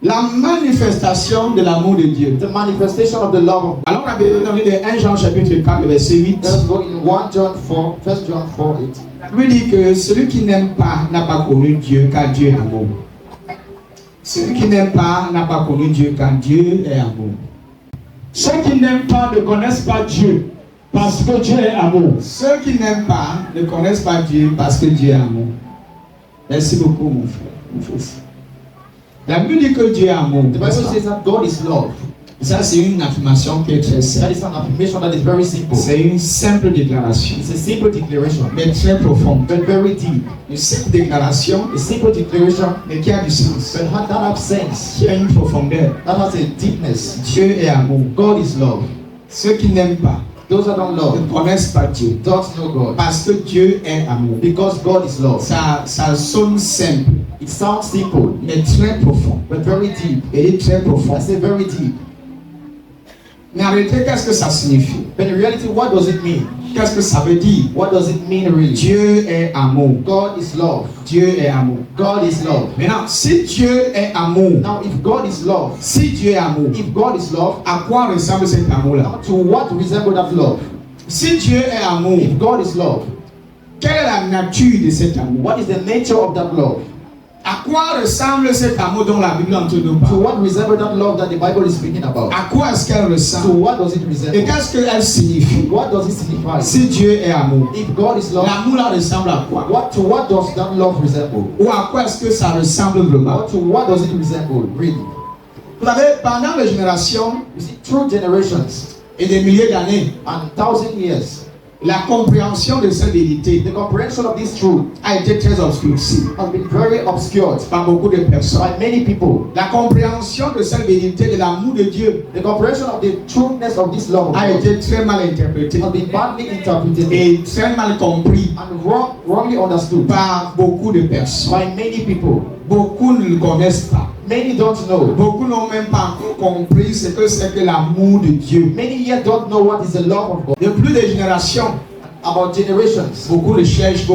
La manifestation de l'amour de Dieu. The manifestation of the love of God. Alors, on a besoin de 1 Jean chapitre 4, verset 8. Let's go in 1 John 4, 8. Lui dit que celui qui n'aime pas n'a pas connu Dieu, car Dieu est amour. Celui qui n'aime pas n'a pas connu Dieu, car Dieu est amour. Ceux qui n'aiment pas ne connaissent pas Dieu, parce que Dieu est amour. Ceux qui n'aiment pas ne connaissent pas Dieu, parce que Dieu est amour. Merci beaucoup, mon frère, mon fils. La Bible dit que Dieu est amour. The Bible says that God is love. Ça, c'est une affirmation qui est très That simple. is an affirmation that is very simple. C'est une simple déclaration, It's a simple declaration, mais très profonde. but very deep. Une simple déclaration, A simple declaration, mais qui a du sens, but that has sense. qui a une profondeur. That has a deepness. Dieu est amour. God is love. Ceux qui n'aiment pas Those that don't love ne connaissent pas Dieu, don't know God. parce que Dieu est amour. Because God is love. Ça sonne simple, It sounds simple, mais très profond. but very deep. Et très profond. I say very deep. Mais en réalité, qu'est-ce que ça signifie? But in reality, what does it mean? Qu'est-ce que ça veut dire? What does it mean really? Dieu est amour. God is love. Dieu est amour. God is love. Maintenant, si Dieu est amour, Now, if God is love, si Dieu est amour, if God is love, à quoi ressemble cet amour-là? to what resemble that love? Si Dieu est amour, If God is love, quelle est la nature de cet amour? what is the nature of that love? À quoi ressemble cet amour dont la Bible entre nous To parle? what resemble that love that the Bible is speaking about? À quoi est-ce qu'elle To ressemble? what does it Et resemble? qu'est-ce qu'elle signifie? What does it signify? Si Dieu est amour, If God is love, l'amour-là ressemble à quoi? to what does that love resemble? Ou à quoi est-ce que ça ressemble vraiment? Or to what does it resemble, really? Vous savez, pendant les générations You see, through generations et des milliers d'années, and 1,000 years, la compréhension de cette vérité the comprehension of this truth a été très obscurcie has been very obscured par beaucoup de personnes. by many people. La compréhension de cette vérité de l'amour de Dieu The comprehension of the trueness of this love of a God été très mal interprétée has been badly interpreted et très mal compris and wrongly understood par beaucoup de personnes. by many people. Beaucoup ne le connaissent pas. Many don't know. Beaucoup n'ont même pas encore compris ce que c'est que l'amour de Dieu. Many yet don't know what is the love of God. De plus de générations, About generations, beaucoup recherchent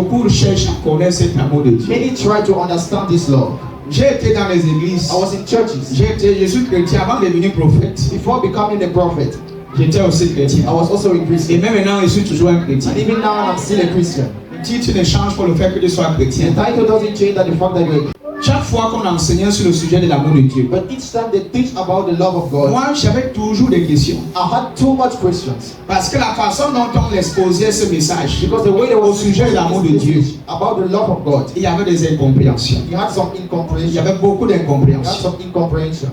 à connaître cet amour de Dieu. many try to understand this love. J'ai été dans les églises. I was in churches Je suis chrétien avant de devenir prophète. before becoming a prophet. J'étais aussi chrétien. I was also a Et Christian. même maintenant, je suis toujours un chrétien. And even now, I'm still a Christian. Le titre ne change pas le fait que je sois The chrétien. title doesn't change that the fact that you're. Chaque fois qu'on enseignait sur le sujet de l'amour de Dieu, But each time they teach about the love of God, moi j'avais toujours des questions. I had too much questions Parce que la façon dont on exposait ce message because the way they au were sujet de l'amour de Dieu, about the love of God, il y avait des incompréhensions. you had some Il y incomprehension. avait beaucoup You had d'incompréhensions. some incomprehension,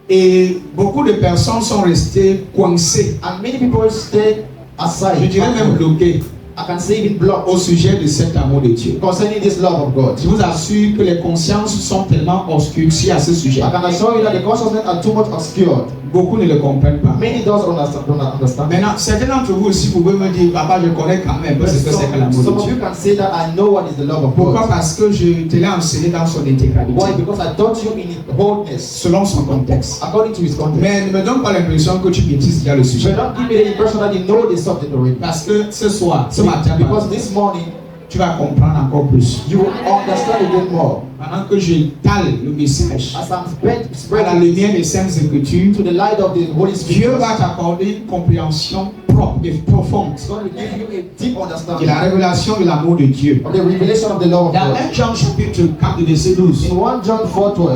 Et beaucoup de personnes sont restées coincées, and many people stayed aside. je dirais même bloquées, I can say even blocked au sujet de cet amour de Dieu. concerning this love of God. Je vous assure que les consciences sont tellement obscurcies à ce sujet. I can assure you that the consciousness are too much obscured. Beaucoup ne le comprennent pas. Many don't understand. Maintenant, certains d'entre vous aussi pouvez me dire, papa, je connais quand même un peu ce que c'est que l'amour Some de of Dieu. you can say that I know what is the love of Pourquoi? God. Parce que je te l'ai enseigné dans son intégralité, Why? Because I taught you in its wholeness, selon son contexte. according to his context. Mais ne me donne pas l'impression que tu maîtrises déjà le But sujet. don't give me the impression that you know the subject already. Parce que ce soir, ce matin, Because this morning, tu vas comprendre encore plus. you will understand again more. Pendant que j'étale le message As I'm à la spreading lumière des Saintes Écritures, to the light of the Holy Dieu Spirit, va t'accorder une compréhension propre et profonde it's going to give you a deep de understanding la révélation de l'amour de Dieu. of the revelation of the love of Dans God. 1 Jean chapitre 4, verset 12. In 1 John 4:12,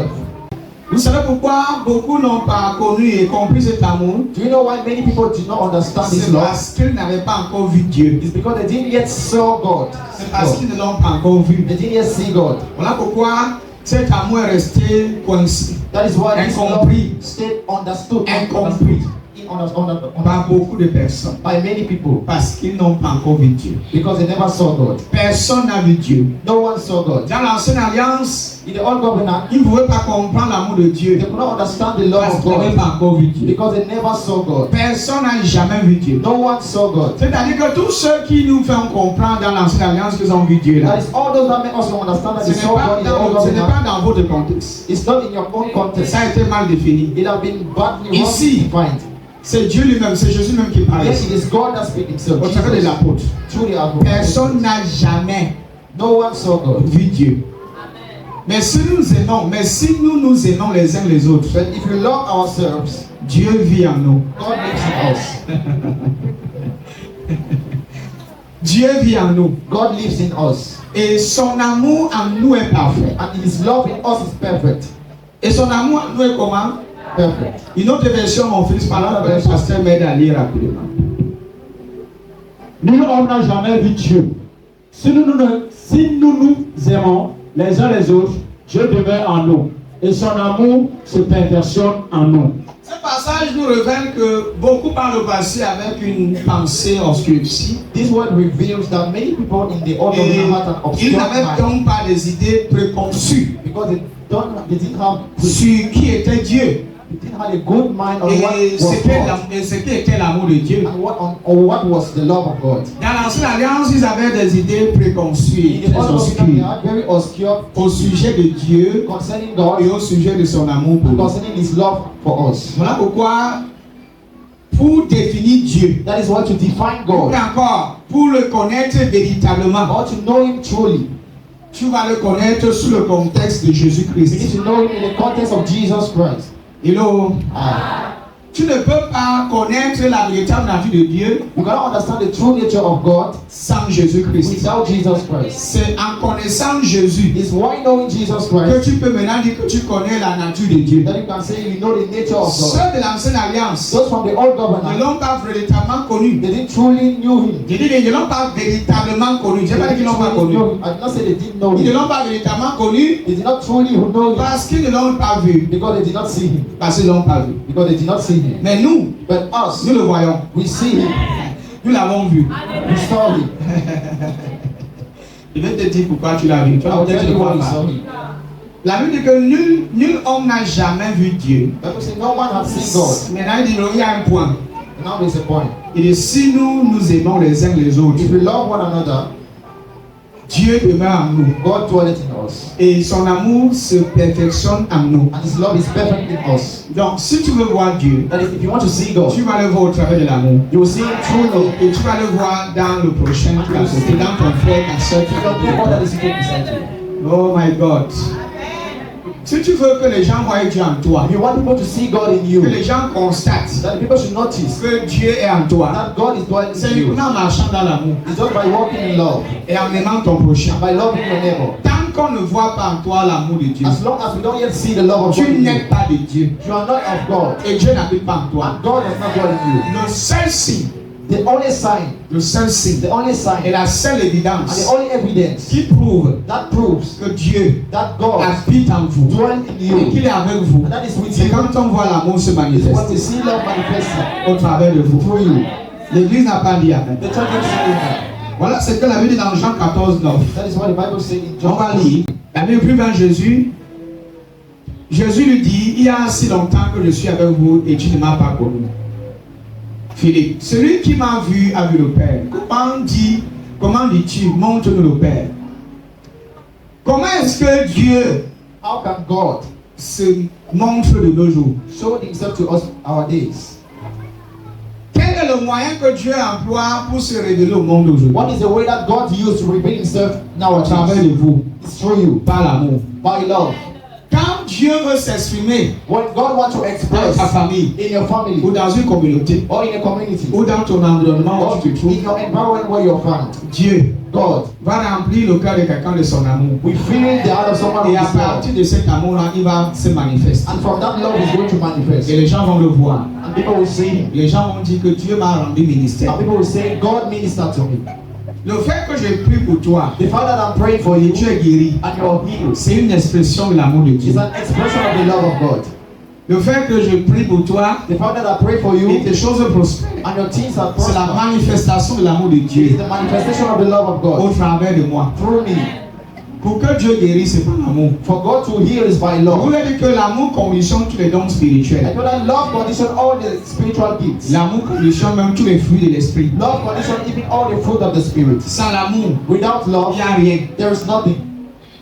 Vous savez pourquoi beaucoup n'ont pas connu et compris cet amour? do you know why many people did not understand this C'est love? parce qu'ils n'avaient pas encore vu Dieu. It's because they didn't yet saw God. C'est parce qu'ils ne l'ont pas encore vu. They didn't yet see God. Voilà pourquoi cet amour est resté coincé, That is why this love incompris, stayed understood incompris par beaucoup de personnes. by many people Parce qu'ils n'ont pas encore vu Dieu. because they never saw God. Personne n'a vu Dieu. No one saw God. Dans l'ancienne alliance, In the old covenant, ils ne pouvaient pas comprendre l'amour de Dieu they could not understand the love parce of qu'ils n'avaient God pas encore vu Dieu. because they never saw God. Personne n'a jamais vu Dieu. No one saw God. C'est-à-dire que tous ceux qui nous font comprendre dans l'ancienne alliance qu'ils ont vu Dieu là, That is all those that make us understand that ce they n'est saw God in the old ce n'est covenant. pas dans votre contexte. It's not in your own context. Ça a été mal défini. It has been badly Ici. wrongly defined. C'est Dieu lui-même, c'est Jésus même qui parle. Yes, it is God that speaks himself. Au travers de Jesus. l'apôtre. Through the apostle. Personne n'a jamais No one saw God. vu Dieu. Mais si nous nous aimons les uns les autres, But if we love ourselves, Dieu vit en nous. God lives in us. Dieu vit en nous. God lives in us. Et son amour en nous est parfait. And His love in us is perfect. Et son amour en nous est comment? Perfect. Une autre version, mon fils, pendant que le pasteur m'aide à lire rapidement. Nul homme n'a jamais vu Dieu. Si nous nous aimons les uns les autres, Dieu demeure en nous. Et son amour se perfectionne en nous. Ce passage nous révèle que beaucoup par le passé avec une pensée obscurcie. This word reveals that many people in the order of Et the heart and ils obscure n'avaient mind, donc pas des idées préconçues because they didn't have sur qui était Dieu they didn't have a good mind on what et was ce qu'était l'amour de Dieu. God and what was the love of God. Dans l'ancienne alliance, ils avaient des idées préconçues, In the très order of the they obscures had very obscure au sujet de Dieu concerning God et au sujet de son amour pour and nous. concerning His love for us. Voilà pourquoi, pour définir Dieu, That is why to define ou God, encore pour le connaître véritablement, or to know Him truly, tu vas le connaître sous le contexte de we need Jésus-Christ. to know Him in the context of Jesus Christ. Hello. Ah. Tu ne peux pas connaître la véritable nature de Dieu You cannot understand the true nature of God sans Jésus-Christ. without Jesus Christ. C'est en connaissant Jésus It's why knowing Jesus que Christ tu peux maintenant dire que tu connais la nature de Dieu. that you can say you know the nature of God. Ceux de l'ancienne alliance Those from the old ne covenant, l'ont pas véritablement connu. they didn't truly knew Him. Je dis, ils ne l'ont pas véritablement connu. Je n'ai pas dit qu'ils ne l'ont pas Truly connu. know Him. I did not say they didn't know Ils ne Him. l'ont pas véritablement connu They did not truly know Him parce qu'ils ne l'ont pas vu. because they did not see Him. Parce qu'ils ne l'ont pas vu. Because they did not see Him. Mais nous, But us, nous le voyons. we see Him. Nous l'avons vu. We saw Him. Je vais te dire pourquoi tu l'as vu. Tu I vas will peut-être tell le you why voir we pas. saw Him. La Bible dit que nul homme n'a jamais vu Dieu. Bible says no man has seen God. Maintenant, il dit il y a un point. Now there's a point. Il dit si nous aimons les uns les autres, If we love one another, Dieu demeure en nous. God dwelleth in us. Et son amour se perfectionne en nous. And His love is perfect in us. Donc, si tu veux voir Dieu, That is, if you want to see God, tu vas le voir au travers de l'amour. you will see Him through love. Et tu vas le voir dans le prochain qui est à côté, dans ton frère, ta soeur. You can do all that is sitting beside you. Oh my God. Si tu veux que les gens voient Dieu en toi, If you want people to see God in you, que les gens constatent that people should notice que Dieu est en toi, that God is dwelling c'est in you. uniquement en marchant dans l'amour It's just by walking in love et en aimant ton prochain. and by loving your neighbor. Tant qu'on ne voit pas en toi l'amour de Dieu, As long as we don't yet see the love of God tu in you, n'es pas de Dieu. you are not of God, Et Dieu n'habite pas en toi. and God does not dwell in you. Le seul signe, The only sign, et la seule and évidence the only evidence qui prouve that proves que Dieu that God habite en vous dwells in et you, qu'il est avec vous, and that is with c'est you, quand on voit l'amour se is when we manifester see love manifesting au travers de vous. through you. L'Église n'a pas dit Amen. The church is saying that. Voilà ce que la Bible dit dans Jean 14, 9. That is what the Bible says in On John. va lire. La Bible prie vers Jésus. Jésus lui dit, il y a si longtemps que je suis avec vous et tu ne m'as pas connu. Philippe, celui qui m'a vu a vu le Père. Comment dis-tu, montre-nous le Père? Comment est-ce que Dieu How can God se montre de nos jours? show Himself to us our days? Quel est le moyen que Dieu emploie pour se révéler au monde aujourd'hui? What is the way that God used to reveal Himself Au travers nowadays? de vous, It's through you, par l'amour. by love. Quand Dieu veut s'exprimer When God wants to dans express ta famille, in your family ou dans une communauté, or in a community ou dans ton environnement or où tu te in trouves, your environment where you're found, Dieu God va remplir le cœur de quelqu'un de son amour. will fill the heart of someone Et à with His love. partir de cet amour-là, il va se manifester. And from that love is going to manifest. Et les gens vont le voir. And people will see Him. Les gens vont dire que Dieu m'a rendu ministère. And people will say, God ministered to me. Le fait que je prie pour toi, The fact that I'm praying for et you tu es guéri, and you're healed c'est une expression de l'amour de Dieu. is an expression of the love of God. Le fait que je prie pour toi The fact that I pray for et you tes choses prospèrent, and your things are c'est la prospered manifestation de l'amour de is Dieu the manifestation of the love of au God travers de moi. through me. Pour que Dieu guérisse, c'est pas l'amour. For God to heal is by Je love. voulais dire que l'amour conditionne tous les dons I spirituels. know that love condition all the spiritual gifts. L'amour conditionne même tous les fruits de l'esprit. Love condition even all the fruit of the Spirit. Sans l'amour, Without il love, n'y a rien. there is nothing.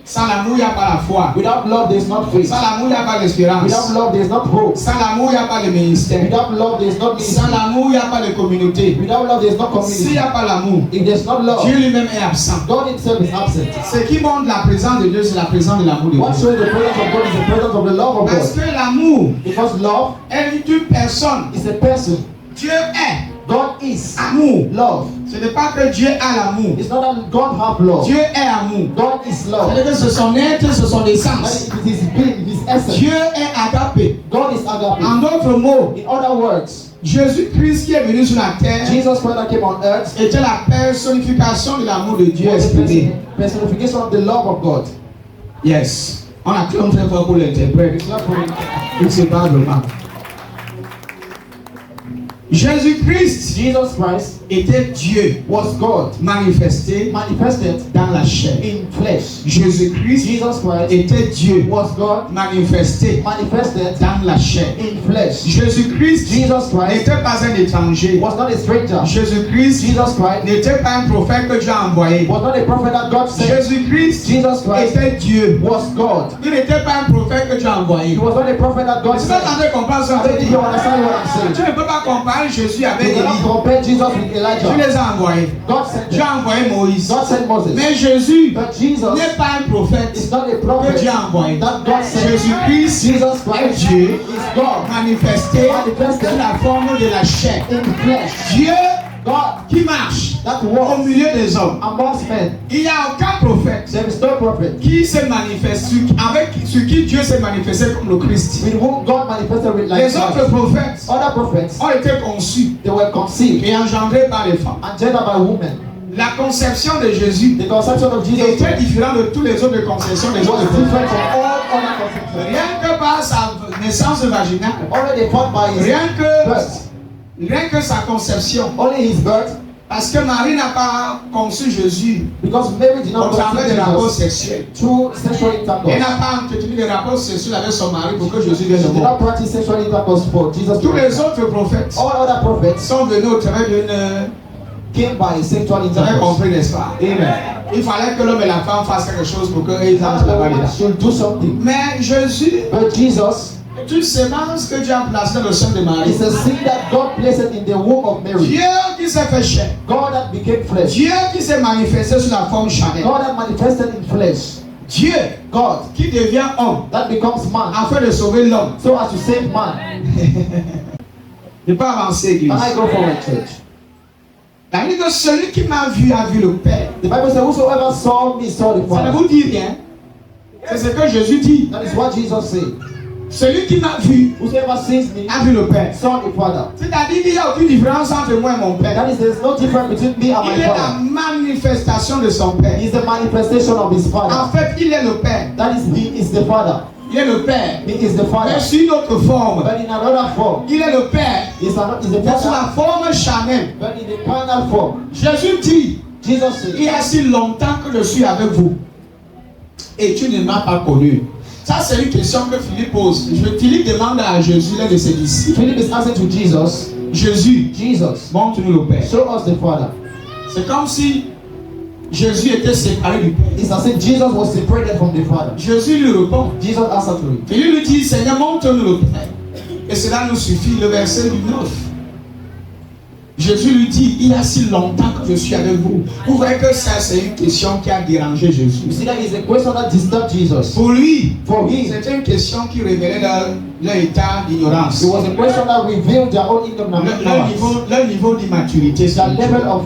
Sans l'amour, il n'y a pas la foi. Without love, there is not faith. Sans l'amour, il n'y a pas l'espérance. Without love, there is not hope. Sans l'amour, il n'y a pas le ministère. Without love, there is not Sans ministry. l'amour, il n'y a pas de communauté. Without love, there is not S'il n'y community. a pas l'amour, If there is not love, Dieu lui-même est absent. God himself is absent. Ce qui montre la présence de Dieu, c'est la présence de l'amour de What Dieu. shows the presence of God is the presence of the love of Parce God. que l'amour Because love est une personne. is a person. Dieu est God is amour. love. Ce n'est pas que Dieu a l'amour. It's not that God have love. Dieu est amour. God is love. C'est-à-dire que c'est son être, c'est son That essence. it is his being, his essence. Dieu est agapé. God is agape. En d'autres mots, In other words, Jésus-Christ qui est venu sur la terre Jesus Christ that came on earth était la personnification de l'amour de Dieu was the exprimé. personification of the love of God. Yes. On acclame très fort pour l'interprète. Il se parle vraiment. Jésus-Christ Jesus Christ était Dieu was God manifesté manifested dans la chair. in flesh. Jésus-Christ Jesus Christ était Dieu was God manifesté manifested dans la chair. in flesh. Jésus-Christ Jesus Christ n'était pas un étranger. was not a stranger. Jésus-Christ Jesus Christ n'était pas un prophète que Dieu a envoyé. was not a prophet that God sent. Jésus-Christ Jesus Christ était Dieu. was God. Il n'était pas un prophète que Dieu a envoyé. He was not a prophet that God Tu peux sent. tenter de comprendre ce I que don't je think dis. you understand what I'm Tu saying. ne peux pas comparer Jésus avec You cannot Élie. compare Jesus with Tu Elijah. les as envoyés. God sent Dieu them. a envoyé Moïse. God sent Moses. Mais Jésus But Jesus n'est pas un prophète is not a que prophet Dieu a envoyé. that God sent. Jésus-Christ Jesus est Christ Dieu is God manifesté Manifested. sous la forme de la chair. in flesh. Dieu God qui marche that au walks milieu des hommes. amongst men. Il n'y a aucun prophète There is no prophet qui se manifeste, sur qui Dieu s'est manifesté comme le Christ. with whom God manifested with like Les autres Christ. prophètes Other prophets, ont été conçus they were conceived et engendrés par les femmes. and gendered by women. La conception de Jésus The conception of Jesus était différente de toutes les autres conceptions des was autres different prophètes. from all other conceptions. Rien que par sa naissance vaginale, Already fought by his birth. rien que sa conception. Only his birth, Parce que Marie n'a pas conçu Jésus because Mary did au not travers conceive des rapports Jesus sexuels. through sexual Elle intercourse. n'a pas entretenu des rapports sexuels avec son mari pour que Jésus She vienne au did monde. not practice sexual intercourse for Jesus. Tous les autres prophètes All other prophets sont venus au travers d'une... came by sexual Vous avez intercourse. compris, n'est-ce pas? Amen. Il fallait que l'homme et la femme fassent quelque chose pour qu'ils entrent là-bas dedans. Should do something. Mais Jésus But Jesus est une sémence que Dieu a placée dans le sein de Marie. is a seed that God placed in the womb of Mary. Dieu qui s'est fait chair. God that became flesh. Dieu qui s'est manifesté sous la forme charnelle. God that manifested in flesh. Dieu God qui devient homme that becomes man. afin de sauver l'homme. So as to save man. Ne pas avancer, église. Can I go forward, church? La Bible dit que celui qui m'a vu a vu le Père. The Bible says, whosoever saw me saw the Ça ne Father. vous dit rien. C'est ce que Jésus dit. That is what Jesus said. Celui qui m'a vu Whosoever sees me a vu le Père. saw the Father. C'est-à-dire qu'il n'y a aucune différence entre moi et mon Père. That is, there is no difference between me and Il my est la Father. manifestation de son Père. He is the manifestation of his En Father. fait, il est le Père. That is, he is the Father. Il est le Père. He is the Father. Mais sous une autre forme. But in another form, Il est le Père. he is the Mais sous Father. la forme charnelle. But in the carnal form, Jésus dit, Jesus il y said, a si longtemps que je suis avec vous. Et tu ne m'as pas connu. Ça, c'est une question que Philippe pose. Philippe demande à Jésus, l'un de ses disciples. Philip is asking to Jesus, Jésus, Jesus, montre-nous le Père. show us the Father. C'est comme si Jésus était séparé du Père. It's as if Jesus was separated from the Father. Jésus lui répond. Jesus answered to him. Philippe lui dit, Seigneur, montre-nous le Père. Et cela nous suffit. Le verset du 9. Jésus lui dit, il y a si longtemps que je suis avec vous. Vous voyez que ça, c'est une question qui a dérangé Jésus. You see, that is a question that disturbed Jesus. Pour lui, For him, c'était une question qui révélait leur état d'ignorance. it was a question that revealed their own ignorance, Leur niveau d'immaturité. their level of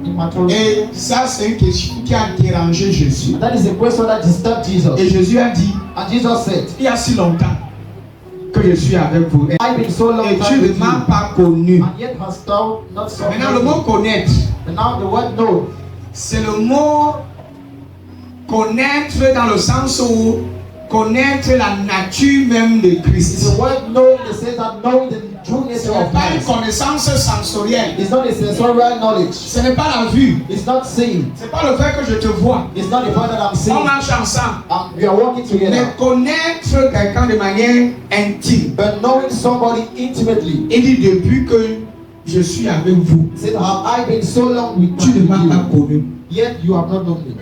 immaturity. Et ça, c'est une question qui a dérangé Jésus. That is a question that disturbed Jesus. Et Jésus a dit, And Jesus said, il y a si longtemps que je suis avec vous. I've been so long Et tu time ne with m'as you, pas connu. and yet hast thou not sought Maintenant, le mot me. connaître, And now the word know, c'est le mot connaître dans le sens où connaître la nature même de is Christ. the word know, they say that knowing the true Ce nature n'est of pas une Christ. connaissance sensorielle. It's not a sensorial knowledge. Ce n'est pas la vue. It's not seeing. Ce n'est pas le fait que je te vois. It's not the fact that I'm On seeing. marche ensemble. We are working Mais together. connaître quelqu'un de manière intime. But knowing somebody intimately. Il dit depuis que je suis avec vous, Said, have I been so long with tu ne m'as pas you, connu. yet you have not known me.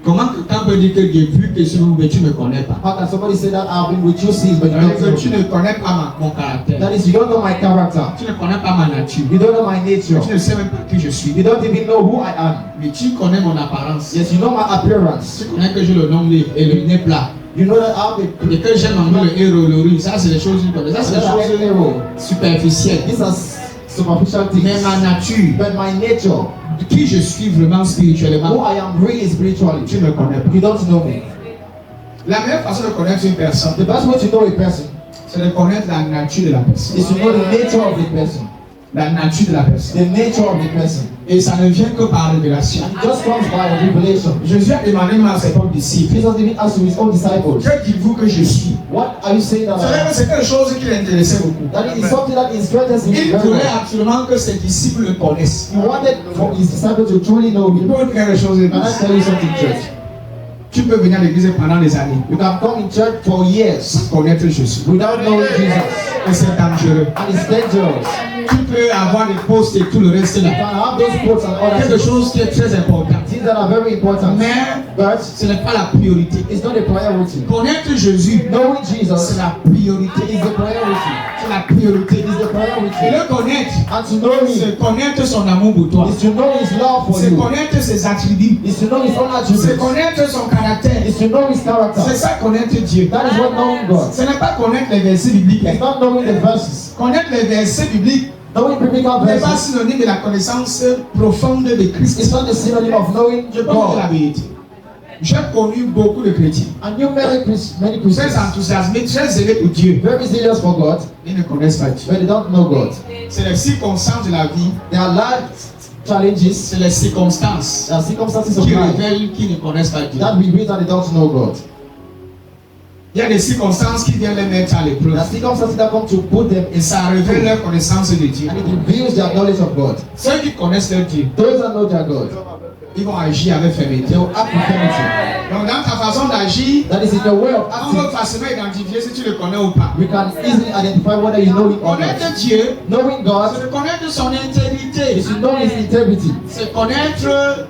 Comment quelqu'un peut dire que depuis que sur vous, mais tu ne me connais pas? How can somebody say that I've been with you since, but you C'est-à-dire don't know que tu me? ne connais pas mon caractère. That is, you don't know my character. Tu ne connais pas ma nature. You don't know my nature. Tu ne sais même pas qui je suis. You don't even know who I am. Mais tu connais mon apparence. Yes, you know my appearance. Tu connais que j'ai le nom et le nez plat. You know that I'm a Et que j'aime manger le héros, le riz. Ça, c'est des choses comme ça. Ça, c'est des choses hero. superficielles. These are superficial Mais things. ma nature, But my nature, qui je suis vraiment who spirituellement, I am really spiritually, tu ne me connais pas. you don't know me. La meilleure façon de connaître une personne, The best way to know a person c'est de connaître la nature de la personne. is to know the nature of the person. La nature de la personne. The nature of the person. Et ça ne vient que par révélation. And it just comes by revelation. Jésus a demandé à ses propres disciples, Jesus even asked to his own disciples, que dites-vous que je suis? what are you saying that I am? C'est quelque chose qui l'intéressait beaucoup. That is something that interests him Il very voulait much. absolument que ses disciples le connaissent. He wanted for his disciples to truly know Il him. peut vous dire quelque chose de Can I tell you something, church? Tu peux venir à l'église pendant des années You can come in church for years sans connaître Jésus. without knowing Jesus. Et c'est dangereux. And it's dangerous. Tu peux avoir des postes et tout le reste You là. can have those quotes and other Quelque things, chose qui est très important. things that are very important. Mais But ce n'est pas la priorité. it's not a priority. Connaître Jésus, Knowing c'est Jesus la priorité. is the priority. C'est la priorité. It is the Et priority. le connaître, And to know him c'est connaître son amour pour toi. is to know his love for C'est you. connaître ses attributs. Is to know his own C'est attributes. connaître son caractère. Is to know his C'est character. ça connaître Dieu. That is what knowing God. Ce n'est pas connaître les versets bibliques. It's not knowing the verses. Connaître les versets bibliques Knowing biblical n'est pas verses synonyme de la connaissance profonde de Christ. is not the synonym of knowing Je peux vous dire la God. vérité. J'ai connu beaucoup de chrétiens And you many très Christians enthousiasmés, très zélés pour Dieu. very zealous for God, Ils ne connaissent pas Dieu. but they don't know God. C'est les circonstances de la vie, There are life challenges, c'est les circonstances there are circumstances of qui life révèlent qu'ils ne connaissent pas Dieu. that reveal that they don't know God. Il y a des circonstances qui viennent les mettre à There l'épreuve. are circumstances that come to put them Et ça révèle leur connaissance de Dieu. and it reveals their knowledge of God. Ceux qui connaissent leur Dieu, Those that know their God, ils vont agir avec fermeté. they will act with firmity. Donc dans ta façon d'agir, That is in your way of on peut acting. facilement identifier si tu le connais ou pas. We can easily identify whether you know him or not. Connaître Dieu, Knowing God c'est de connaître son intégrité. is to know his integrity. C'est connaître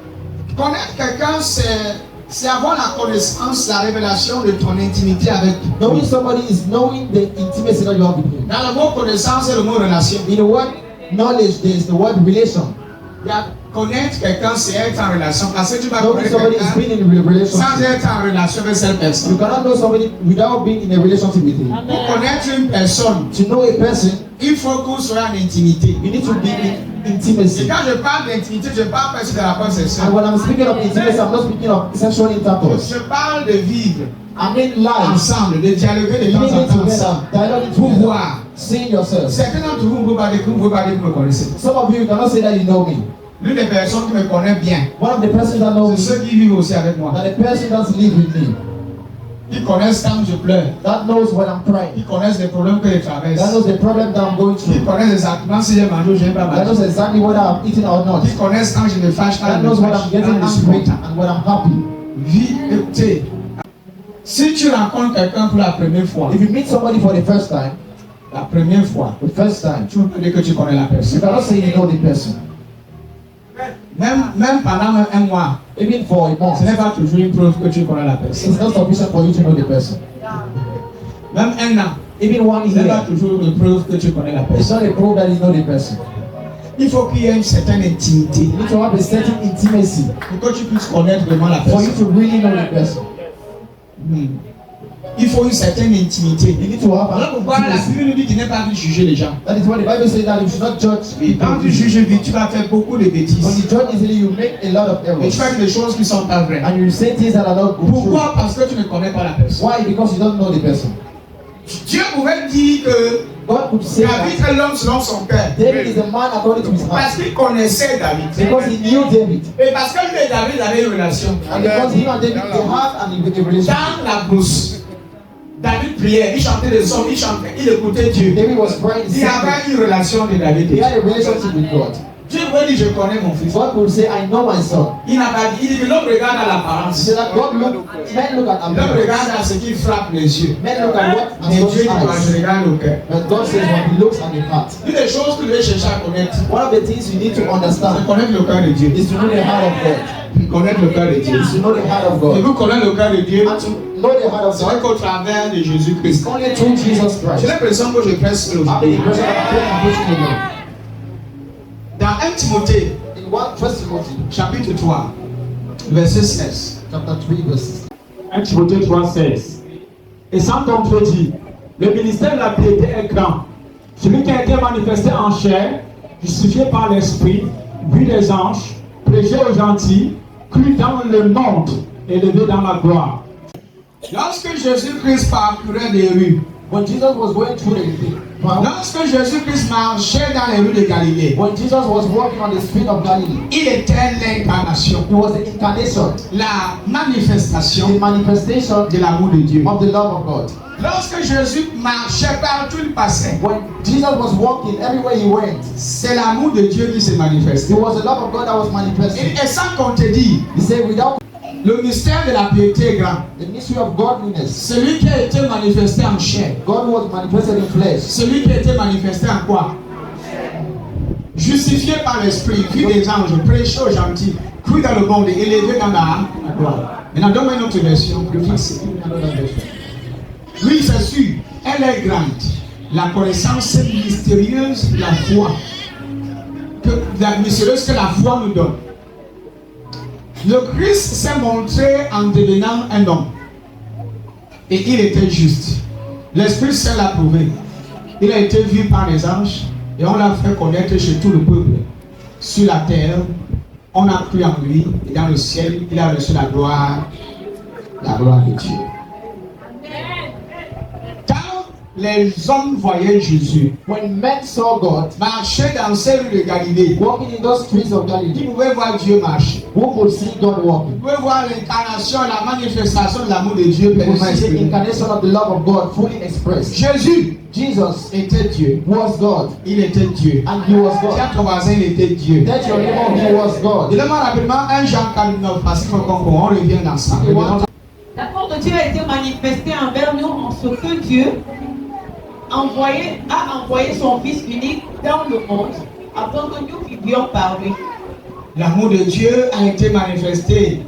quelqu'un, c'est avoir la connaissance, la révélation de ton intimité avec lui. Knowing somebody is knowing the intimacy that you have with him. Dans le mot connaissance et le mot relation, In the word knowledge, there is the word relation. il y a connaître quelqu'un, c'est être en relation. Parce que tu vas Knowing connaître somebody is quelqu'un being in a sans relationship. être en relation avec cette You personne. cannot know somebody without being in a relationship with him. Pour connaître une personne, To know a person, il faut qu'on soit en intimité. you need to be in Et intimacy. quand je parle d'intimité, je parle pas de la part And sexuelle. when I'm speaking of intimacy, I'm not speaking of sexual intercourse. Je parle de vivre I mean life. ensemble, de dialoguer de temps Living en temps together, ensemble. dialoguing Pour together, voir. seeing yourself. Certains d'entre vous ne pouvez pas dire que vous me connaissez. Some of you cannot say that you know me. L'une des personnes qui me connaît bien, One of the persons that know me, c'est ceux qui vivent aussi avec moi. that the person that live with me, Ils connaissent quand je pleure. that knows when I'm crying, Ils connaissent les problèmes que je traverse. that knows the problem that I'm going Ils through, connaissent exactement si j'ai mangé ou j'ai pas that mangé. knows exactly whether I'm eating or not, Ils connaissent quand je me fâche, quand that je me knows when I'm fâche. getting Quand je suis angry content. and when I'm happy. Vie, écoutez. Si tu rencontres quelqu'un pour la première fois, If you meet somebody for the first time, la première fois, the first time, tu peux pas dire que tu connais la you personne. cannot say you know the person. Même pendant un mois, Even for a month, ce n'est pas toujours une preuve que tu connais la personne. it's not sufficient for you to know the person. Même un an, Even 1 ce n'est pas year, toujours une preuve que tu connais la it's personne. not a proof that you know the person. Il faut qu'il y ait une certaine intimité You need to have a certain intimacy pour que tu puisses connaître vraiment la for you personne. to really know the person. Il faut une certaine intimité. You need to have Voilà an pourquoi la intimacy. Bible nous dit qu'il n'est pas de juger les gens. That is why the Bible says that you should not judge Et quand people. tu juges vite, tu vas faire beaucoup de When bêtises. you judge easily, you make a lot of Et errors. tu fais des choses qui ne sont pas vraies. And you say things that are not true. Pourquoi? Parce que tu ne connais pas la personne. Why? Because you don't know the person. Dieu pouvait dire que God could say David that est l'homme selon son cœur. David is a man according to his heart. Parce qu'il connaissait David. Because he knew David. Et parce que lui et David avaient une relation. And because he and David, they have an relationship. Dans la brousse, David priait, il chantait des psaumes, il chantait, il écoutait Dieu. David was praying. Il y avait une relation de David. He had a relationship with God. Dieu veut dire, je connais mon fils. God could say, I know my son. Il n'a pas dit, il dit que l'homme regarde à He l'apparence. said that God look, men look at L'homme appearance. regarde à ce qui frappe les yeux. Men look at what Mais Dieu dit, has moi, je eyes. regarde au cœur. But God says when he looks at the heart. Une des choses que je vais chercher à connaître, One of the things you need to c'est understand connaître le cœur de Dieu. is to know the heart of God. Connaître le cœur de Dieu. is to know the heart of Et God. vous connaître le cœur de Dieu, And to know the heart of c'est vrai God, qu'au travers de Jésus-Christ. only through Jesus J'ai Christ. l'impression que je presse le I'm the impression that I'm preaching alone. Dans 1 Timothée, In 1 Timothy, chapitre 3, verset 16. chapter 3, verse 16. 1 Timothée 3,16. Et sans contredit, le ministère de la piété est grand. Celui qui a été manifesté en chair, justifié par l'Esprit, vu des anges, prêché aux gentils, cru dans le monde, élevé dans la gloire. Lorsque Jésus-Christ parcourait des rues, When Jesus was going through the lorsque Jésus-Christ marchait dans les rues de Galilée, when Jesus was walking on the street of Galilee, il était l'incarnation, he was the incarnation, la the manifestation manifestation de l'amour de Dieu. of the love of God. Lorsque Jésus marchait partout il passait, When Jesus was walking everywhere he went, c'est l'amour de Dieu qui s'est manifesté. it was the love of God that was manifested. Et sans qu'on te dise, He said, without le mystère de la piété est grand. the mystery of godliness, Celui qui a été manifesté en chair, God was manifested in flesh. celui qui a été manifesté en quoi? Justifié par l'Esprit, vu des anges, prêché aux gentils, cru dans le monde et élevé dans la gloire. Maintenant, donne-moi une autre version, plus facile. Oui, c'est sûr, elle est grande. La connaissance mystérieuse, la foi. La mystérieuse que la foi nous donne. Le Christ s'est montré en devenant un homme. Et il était juste. L'Esprit Saint l'a prouvé. Il a été vu par les anges et on l'a fait connaître chez tout le peuple. Sur la terre, on a cru en lui et dans le ciel, il a reçu la gloire de Dieu. Quand les hommes voyaient Jésus When men saw God marcher dans ces rues de Galilée, walking in those streets of ils Galilee, pouvaient voir Dieu marcher. who could see God Ils walking? pouvaient voir l'incarnation, la manifestation de l'amour de Dieu Who could pleinement see the exprimé. incarnation of the love of God fully expressed? Jésus Jesus était Dieu. was God, Il était Dieu. and he was Dis God. à ton voisin, il était Dieu. That your neighbor, he was God. Dis-le-moi rapidement 1 Jean 49, parce qu'il faut qu'on revient dans ça. L'amour de Dieu a été manifesté envers nous en ce que Dieu a envoyé son Fils unique dans le monde afin que nous vivions par lui. L'amour de Dieu a été manifesté,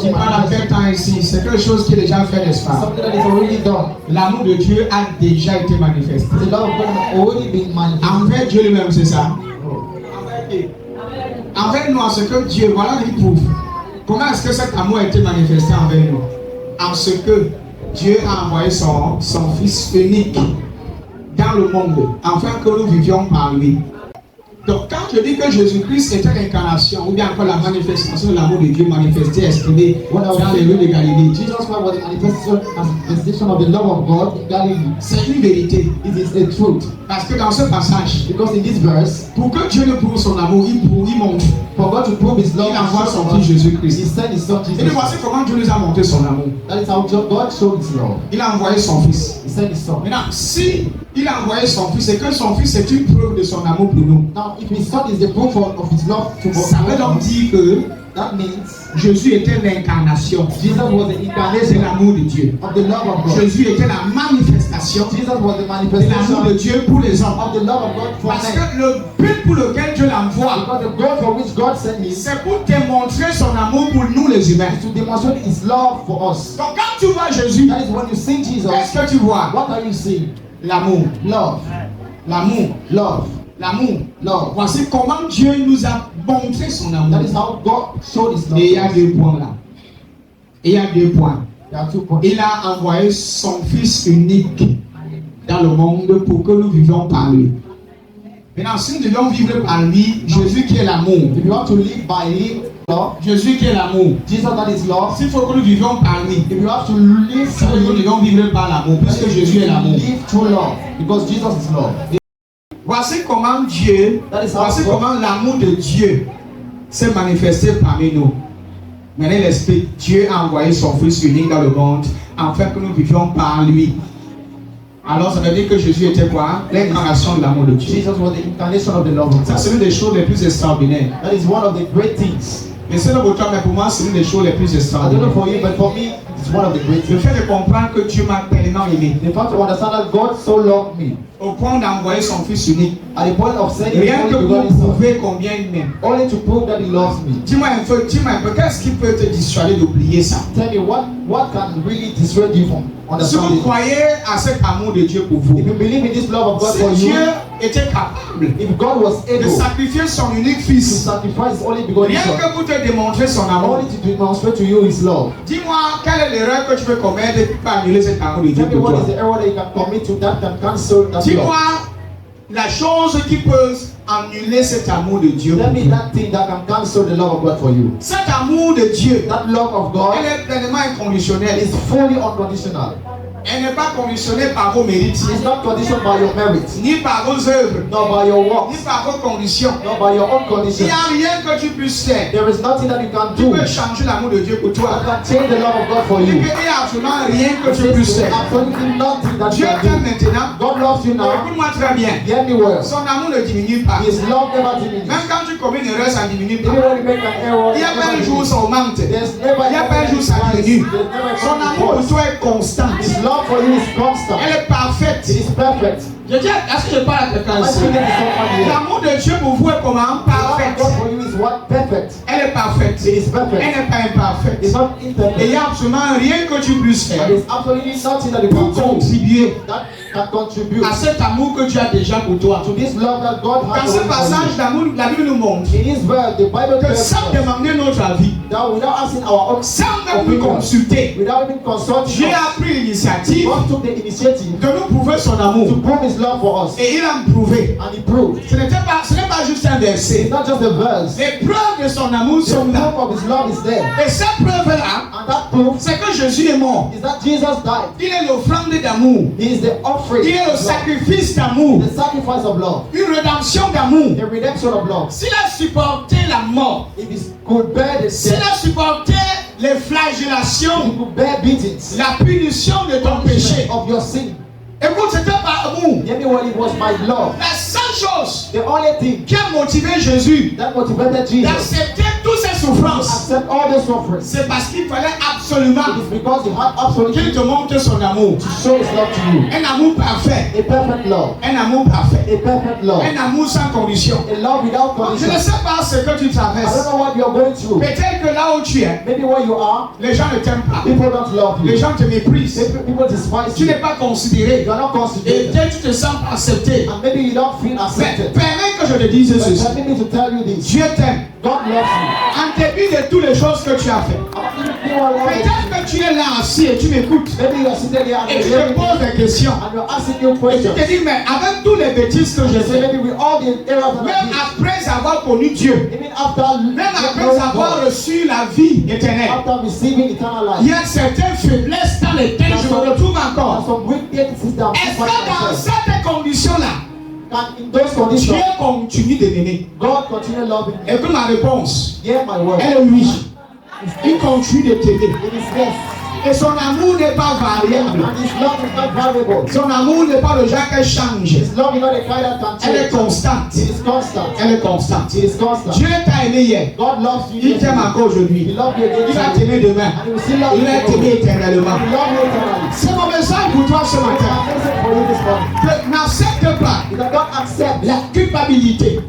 tu prends la fête temps ici, c'est quelque chose qui est déjà fait, n'est-ce pas? Something that is already done. L'amour de Dieu a déjà été manifesté. The love of God has already been manifested. Envers Dieu lui-même, c'est ça? Envers nous, en ce que Dieu, voilà il prouve. Comment est-ce que cet amour a été manifesté envers nous? En ce que Dieu a envoyé son Fils unique dans le monde, afin que nous vivions par lui. Donc, quand je dis que Jésus-Christ était l'incarnation, ou bien encore la manifestation de l'amour de Dieu manifesté, exprimé dans les rues de Galilée, Jesus Christ was the manifestation of the love of God in Galilee. c'est une vérité. It is the truth. Parce que dans ce passage, Because in this verse, pour que Dieu nous prouve son amour, il montre. for God to prove his love, Il envoie son he Fils Jésus-Christ. sent his son Et Jesus. voici comment Dieu nous a montré son amour. That is how God showed his love. Il a envoyé son Fils. He sent his son. Maintenant, si il a envoyé son Fils, c'est que son Fils est une preuve de son amour pour nous. Now, if his son is the proof of his love to Ça veut donc God, dire que that means Jésus était l'incarnation. Jesus was the C'est incarnation l'amour de Dieu. of the love of God. Jésus était la manifestation Jesus was the de l'amour manifestation de Dieu pour les hommes. of the love of God for Parce men. que le but pour lequel Dieu l'envoie, Because the goal for which God sent him is c'est pour démontrer son amour pour nous les humains. to demonstrate his love for us. Donc quand tu vois Jésus, That is when you see Jesus, qu'est-ce que tu vois? what are you seeing? L'amour, Love, l'amour, love, l'amour. love. Voici comment Dieu nous a montré son amour. That is how God showed his love. Et il y a deux points là. Il y a deux points. There are 2 points. Il a envoyé son Fils unique dans le monde pour que nous vivions par lui. Maintenant, si nous devions vivre par lui, Jésus qui est l'amour, If you want to live by him, love, Jésus qui est l'amour, Jesus that is love. s'il faut que nous vivions par lui, If you have to live ça veut through dire que nous him, devons vivre par l'amour, puisque Jésus est l'amour. live through love, because Jesus is love. Voici comment Dieu, voici comment l'amour de Dieu s'est manifesté parmi nous. Maintenant, il explique, Dieu a envoyé son Fils unique dans le monde, afin que nous vivions par lui. Alors, ça veut dire que Jésus était quoi? L'incarnation de l'amour de Dieu. Jesus was the incarnation of the love of Ça, God. c'est l'une des choses les plus extraordinaires. That is one of the great things. Mais c'est pour toi, mais pour moi, c'est l'une des choses les plus I don't extraordinaires. know for you, but for me, it's one of the great Le things. fait de comprendre que Dieu m'a tellement aimé. The fact to understand that God so loved me, au point d'envoyer son fils unique. At the point of sending his Rien only que pour begotten son. prouver combien il m'aime. Only to prove that he loves me. Dis-moi un peu, qu'est-ce qui peut te dissuader d'oublier ça? Tell me what can really dissuade you from Si vous understanding? croyez à cet amour de Dieu pour vous, If you believe in this love of God for si you, Dieu était capable if God was de able to sacrifier son unique fils, sacrifice his only begotten rien son, que pour te démontrer son amour, only to demonstrate to you his love. dis-moi quelle est l'erreur que tu peux commettre pour annuler cet amour de Dieu Tell me pour what toi. is the error that you can commit to that can cancel that love. Dis-moi la chose qui peut annuler cet amour de Dieu Tell pour me toi. that thing that can cancel the love of God for you. Cet amour de Dieu, That love of God elle est pleinement inconditionnelle. is fully unconditional. Elle n'est pas conditionnée par vos mérites, It's not conditioned by your merit, ni par vos œuvres, nor by your ni works, par vos conditions. nor by your own Il conditions. n'y a rien que tu puisses faire There is nothing that you can qui do peut that changer l'amour de Dieu pour toi. can change the love of God for Il you. n'y a absolument rien que tu There's puisses faire. absolutely nothing that you Dieu can t'aime do. maintenant. God loves you now. Écoute-moi très bien. Hear me well. Son amour ne diminue pas. His love never diminishes. Même quand tu commets une erreur, ça ne diminue Even pas. when you make an error, Il n'y a it pas un never jour où diminishes. ça augmente. Il There's never n'y a pas un jour où ça diminue. Son amour pour toi est constant. His love for you is constant. Elle est parfaite. It is perfect. Je dis, est-ce que je parle à quelqu'un I ici? speak to someone here. L'amour de Dieu pour vous est comment? The love of Parfaite. God for you is what? Perfect. Elle est parfaite. It is Elle perfect. n'est pas imparfaite. It's not Et il imperfect. n'y a absolument rien que tu puisses And faire there's absolutely nothing that you pour can do contribuer that can contribute à cet amour que Dieu a déjà pour toi. to this love that God Dans has ce already for passage you. d'amour, la Bible nous montre In this verse, the Bible que tells sans us demander notre avis, that without asking our own sans même nous opinion, consulter, without even consulting Dieu us, a pris l'initiative God took the initiative de nous prouver son to amour. prove His love for us, Et il a prouvé. and He proved. Ce n'est pas juste un verset. It's not just a verse. Les preuves de son amour The sont là. proof of His love is there, Et cette preuve-là, and that proof c'est que Jésus est mort. is that Jesus died. Il est l'offrande d'amour. He is the offering, Il est le of love, sacrifice d'amour. the sacrifice of love, Une rédemption d'amour. the redemption of love. S'il a supporté la mort, If He could bear the s'il death, a supporté les He flagellations, could bear beatings, la punition de ton péché, of your sin. écoute, c'était par amour. Hear me well, it was my love. La seule chose The only thing qui a motivé Jésus that motivated Jesus d'accepter toutes ces to souffrances, accept all the suffering. c'est parce qu'il fallait absolument It is because He had absolutely qu'il te montre son amour. to show His love to you. Un amour parfait. A perfect love. Un amour parfait. A perfect love. Un amour sans condition. A love without Je ne condition. sais pas ce que tu I don't traverses. know what you are going through. Peut-être que là où tu es, Maybe where you are, les gens ne t'aiment pas. people don't love Les you. gens te méprisent. People despise Tu you. n'es pas considéré. You are not Et considered. peut-être tu te sens pas accepté. And maybe you don't feel Mais accepted. permets que je te dise But ceci. permit me to tell you this. Dieu t'aime. God loves you. En dépit de toutes les choses que tu as fait. Peut-être que tu es là assis et tu m'écoutes. Maybe you are sitting there and Et tu you're te hearing me, poses des questions. and you're asking you Et tu questions. te dis, mais avec tous les bêtises que j'ai You say fait, maybe with all the errors that I même did, après avoir connu Dieu, even after même après knowing avoir God, reçu la vie éternelle, after receiving eternal il life, y a certaines faiblesses dans lesquelles je me retrouve there are encore. some weaknesses that Est-ce find que dans myself. cette condition-là, And in those Dieu conditions, continue de m'aimer? God continue loving me. Et que ma réponse, Hear my word. elle est oui. Il continue de t'aimer. It is yes. Et son amour n'est pas variable. And His love is not variable. Son amour n'est pas le genre qu'elle change. His love is not a kind that can Elle est change. constante. It is constant. Elle est constante. It is constant. Dieu t'a aimé hier. God loves you. Il t'aime encore He aujourd'hui. loves you again. Il va today. t'aimer demain. And He will still love Il you va t'aimer tomorrow. éternellement. He will love you eternally. C'est mon message pour toi ce My matin. message for you this morning Que n'accepte pas is that God accepts la culpabilité.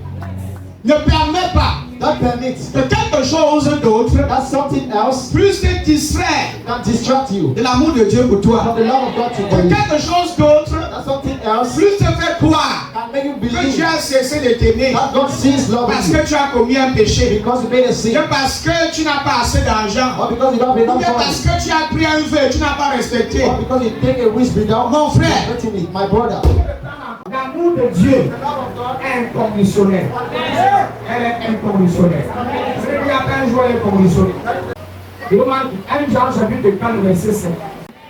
Ne permets pas that permits que quelque chose d'autre that something else puisse te distraire can distract you de l'amour de Dieu pour toi. from the love of God to Que you. quelque chose d'autre That something else puisse te faire croire can make you que believe tu as cessé de t'aimer that God sees love parce in you que tu as commis un péché. because you made a sin, Que parce que tu n'as pas assez d'argent. or because you don't have Ou enough bien parce money, que tu as pris un vœu et tu n'as pas respecté. or because you take a risk without Mon frère. respecting it. My brother, L'amour de Dieu est inconditionnel. Elle est inconditionnelle. Il n'y a pas un jour inconditionnel. Romains 1 Jean chapitre 4 verset 5.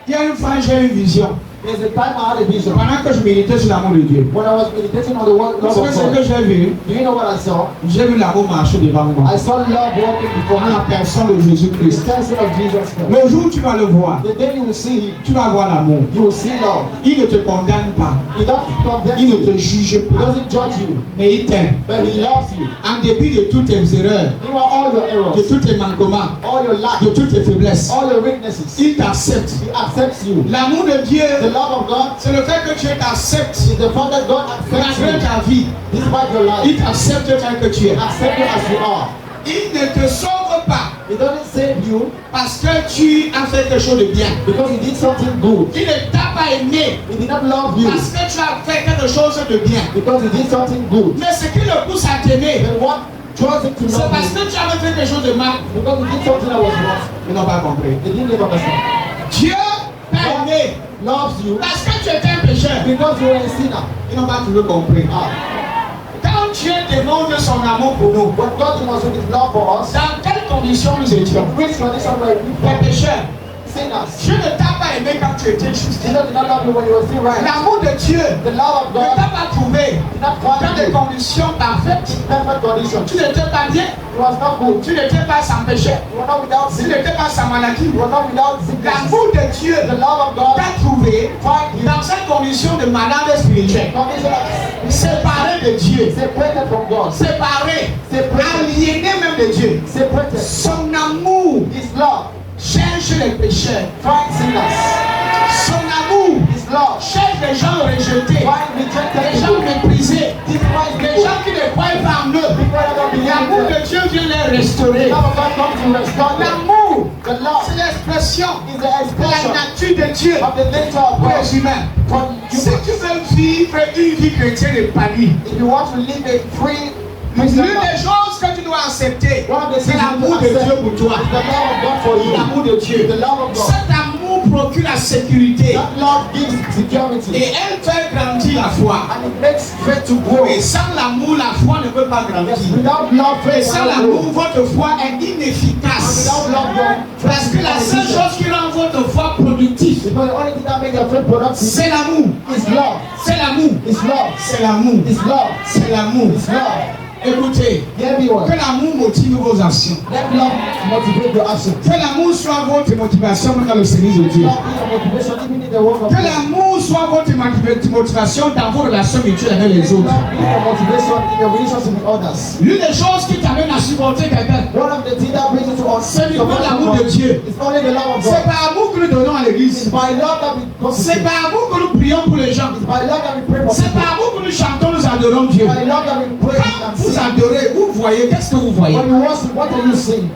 Il y a une fois j'ai une vision. there's a time I had a vision Pendant que je méditais sur l'amour de Dieu. when I was meditating on the word Parce love que of ce que God. j'ai vu, Do you know what I saw? j'ai vu l'amour marcher devant moi. I saw love walking before En la me. personne de The Jésus-Christ. person of Jesus Christ. Le jour où tu vas le voir, The day you will see Him, tu vas voir l'amour. you will see love. Il ne te condamne pas. He doesn't condemn Il ne you. te juge He pas. doesn't judge you, Mais il t'aime. but He loves you. En dépit de toutes tes erreurs, You are all your de errors, tous tes manquements, all your lack, de toutes tes faiblesses, all your weaknesses. il t'accepte. He accepts you. L'amour de Dieu The The love of God c'est le fait que Dieu t'accepte is the fact that God accepts malgré you ta vie. despite your life. Il t'accepte tel que tu es. Accept you as you are. Il ne te sauve pas He doesn't save you parce que tu as fait quelque chose de bien. because he did something good. Il ne t'a pas aimé He did not love you parce que tu as fait quelque chose de bien. because he did something good. Mais ce qui le pousse à t'aimer, Then what draws him to c'est love parce you? que tu avais fait quelque chose de mal. Because he did something that was wrong. Ils n'ont pas compris. They didn't even understand. Dieu t'a aimé Loves you parce que tu étais un pécheur. because you were a sinner. Ils n'ont pas toujours compris. Quand Dieu demande son amour pour nous, When God demonstrated his love for us, dans quelles conditions nous étions? which condition were we Les pécheurs. sinners? Dieu ne t'a pas aimé quand tu étais juste. Jesus did not love you when you were still right. L'amour de Dieu The love of ne God t'a pas trouvé did not dans find des you conditions parfaites. in perfect condition. Tu n'étais pas bien, You was not good. tu n'étais pas sans péché, You were not without tu sin. n'étais pas sans maladie. You were not without sickness. L'amour de Dieu The love of God t'a trouvé find you dans cette condition de malade spirituel, condition of séparé de Dieu, separated from God. séparé, Separated. aliéné même de Dieu. Separated. Son amour His love cherche les pécheurs. finds sinners. Son amour His love cherche les gens rejetés, finds rejected les gens people. méprisés, Despise les people. gens qui ne croient pas en eux. People that don't believe L'amour in them. de Dieu vient les restaurer. The love of God comes to restore them. L'amour, The love c'est l'expression is the de la expression nature de Dieu of the nature of pour God. les humains. For Si humans. tu veux vivre une vie chrétienne épanouie, If you want to live a free l'une Christian des life, choses que tu dois accepter, one of the c'est things you l'amour must de accept Dieu pour toi. is the love of God for you. L'amour de Dieu. The love of God. Cet amour procure la sécurité That love gives security et elle fait grandir la foi. and it makes faith to grow. Et sans l'amour, la foi ne peut pas Yes, grandir. without love, Et faith sans cannot l'amour, grow. votre foi est And inefficace. without love, your Parce que la seule chose qui rend votre foi productive, because the only thing that makes your faith productive c'est l'amour. is love. C'est l'amour. Is love. C'est l'amour. Is love. C'est l'amour. Is love. Écoutez, Hear me well. que l'amour motive vos actions. Let love motivate your action. Que l'amour soit votre motivation même dans le service de Dieu. Love be your motivation even in the work of Que God. l'amour soit votre motivation dans vos relations mutuelles avec les autres. Love be your motivation in your relationship with others. L'une des choses qui t'amène à supporter quelqu'un, One of the things that brings you to us c'est uniquement l'amour de Dieu. It's only the love of C'est God. par amour que nous donnons à It's l'église. by love that we come to C'est church. par amour que nous prions pour les gens. It's by love that we pray for C'est people. par amour que nous chantons, nous adorons Dieu. By love that we pray Quand and vous sing. adorez, vous voyez, qu'est-ce que vous voyez? When you worship, what do you sing?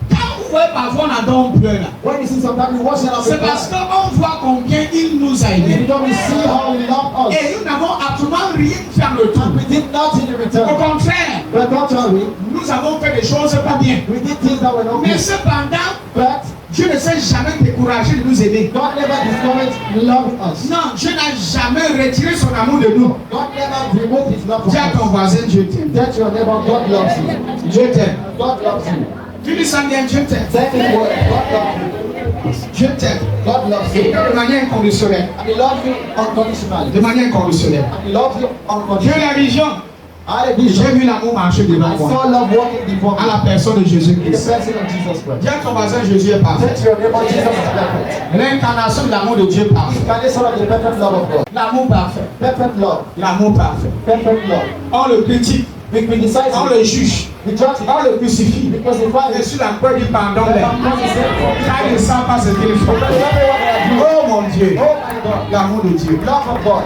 Quand vous voyez parfois on adore, on pleure là. When you see sometimes you worship and C'est parce qu'on voit combien il nous a aimés. Because we see how he loved us. Et nous n'avons absolument rien fait en retour. And we did nothing in Au return. contraire, But contrary, nous avons fait des choses pas bien. we did things that were not Mais good. cependant, But Dieu ne s'est jamais découragé de nous aimer. God never discouraged loving us. Non, Dieu n'a jamais retiré son amour de nous. God never removed his love from Dis à ton us. voisin, Dieu t'aime. Tell your neighbor, God loves you. Dieu t'aime. God loves you. Tu dis ça bien, Dieu t'aime. Say it word, God loves you. Dieu t'aime. God loves Et you. de manière inconditionnelle. And he loves you unconditionally. De manière inconditionnelle. And he loves you Dieu unconditionally. la vision. I had a J'ai vision. vu l'amour marcher devant I moi. saw love walking before À me. la personne de In the Jésus-Christ. person of Jesus Christ. Dis à ton voisin, Jésus est parfait. Tell your neighbor, Jesus is perfect. L'incarnation de l'amour de Dieu parfait. Incarnation of the perfect love of God. L'amour parfait. Perfect love. L'amour parfait. Perfect love. On le critique. We criticize On him. le juge. We judge him. On le crucifie. We crucify Et him. sur la croix, il pardonne. Because he said, Car il ne sait pas ce qu'il fait. because everyone that you. Oh mon Dieu. Oh my God. L'amour de Dieu. Love of God.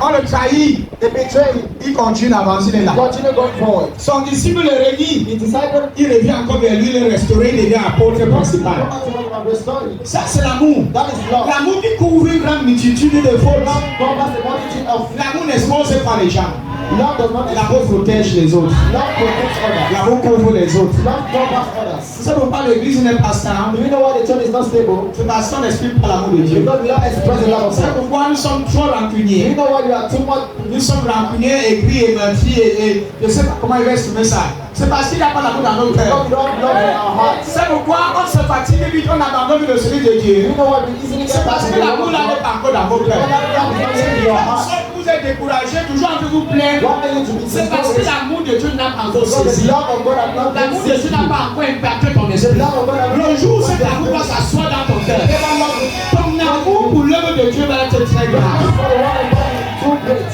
On le trahit. They betray him. Il continue d'avancer là. Continue going forward. Son disciple le renie. His disciple. Il revient encore vers lui, il est restauré, il devient apôtre principal. Ça, c'est l'amour. That is love. L'amour qui couvre une grande multitude de faux. Love covers the multitude of. L'amour n'expose pas les gens. Love does not. L'amour protège les autres. Love protects others. L'amour couvre les autres. Love covers others. C'est pourquoi l'église n'est pas stable. Do you know why the church is not stable? C'est parce qu'on n'exprime pas l'amour de Dieu. Because we don't express the love of C'est God. pourquoi nous sommes trop Do you rancuniers. know why you are too much? Nous sommes rancuniers, aigris et meurtriers. Et je ne sais pas comment il va exprimer ça. C'est parce qu'il n'y a pas l'amour dans nos Because cœurs. we don't love in our hearts. C'est pourquoi on se fatigue vite, on abandonne le celui de Do Dieu. you know why we easily get C'est parce back que to the love l'amour of là n'est God? pas encore dans vos Because cœurs. that love is not in your heart. Sauf que vous êtes découragés, toujours en train de vous plaindre. What made you to be C'est parce que discouraged? l'amour de Dieu n'a pas encore Because the saisi. love of God has not been L'amour de Dieu seen. n'a pas encore impacté ton The esprit. love of God has Le not jour où been cet seen. amour va s'asseoir dans ton cœur, Never love with ton amour pour l'œuvre de Dieu va être très grand. for the word of God is too great.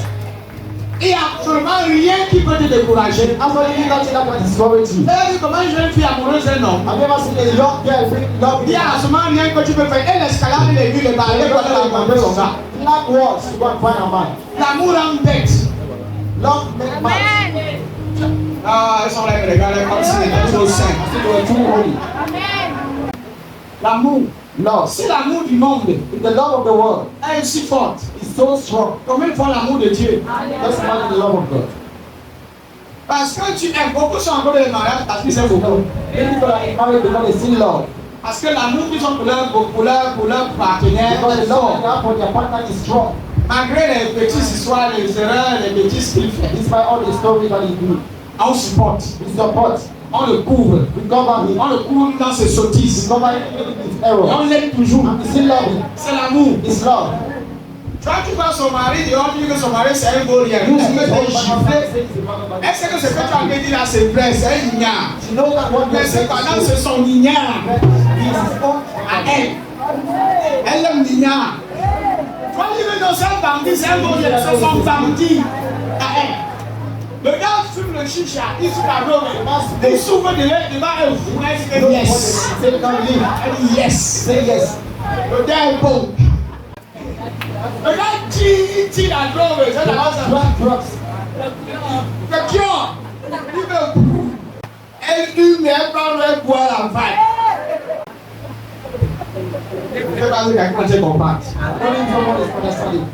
Il n'y a absolument rien qui peut te décourager. Absolutely nothing that can discourage you. Vous avez vu comment une jeune fille amoureuse d'un homme? Have you ever seen a young girl bring love Il n'y in a absolument rien que tu peux faire. Elle escalade les murs, les barrières pour aller rencontrer son gars. Black walls to go and find a man. L'amour rend bête. Love make man. Ah, ils sont là, ils regardent comme si ils étaient trop saints. They were too holy. L'amour. Love. Si l'amour du monde If the love of the world est si forte, is so strong, combien de fois l'amour de Dieu? let's imagine the love of God. Parce que tu aimes, beaucoup sont encore dans les mariages parce qu'ils aiment beaucoup. Many people are married because they still love. Parce que l'amour qu'ils ont pour leur partenaire Because the est love fort. they have for their partner is strong. Malgré les petites histoires, les erreurs, les bêtises qu'il fait, Despite all the stories that he do, on supporte, we support, on le couvre, we cover him, on le couvre dans ses we sottises. cover him with Et error. on l'aime toujours. And we still love him. C'est l'amour. It's love. Quand tu vois son mari, dehors, tu dis que son mari c'est un beau rien. Nous, tu veux te gifler. Est-ce que ce que tu as dit là, c'est vrai, c'est un ignare? She knows that what Mais you're saying cependant, is c'est son ignare his own à elle. Elle aime l'ignare. Toi, tu veux dans un bandit, c'est un beau rien, c'est son bandit à elle. Le gars fume le chicha, il se la robe, il s'ouvre devant un fou, elle dit yes. Say you can leave. Elle dit yes. Say yes. Le gars est bon. Le gars tire la drogue, c'est la base. Drugs. Le cure. Il veut. Elle hume, elle prend le bois la vague. Je ne sais pas si quelqu'un se comprend. Only someone is understanding.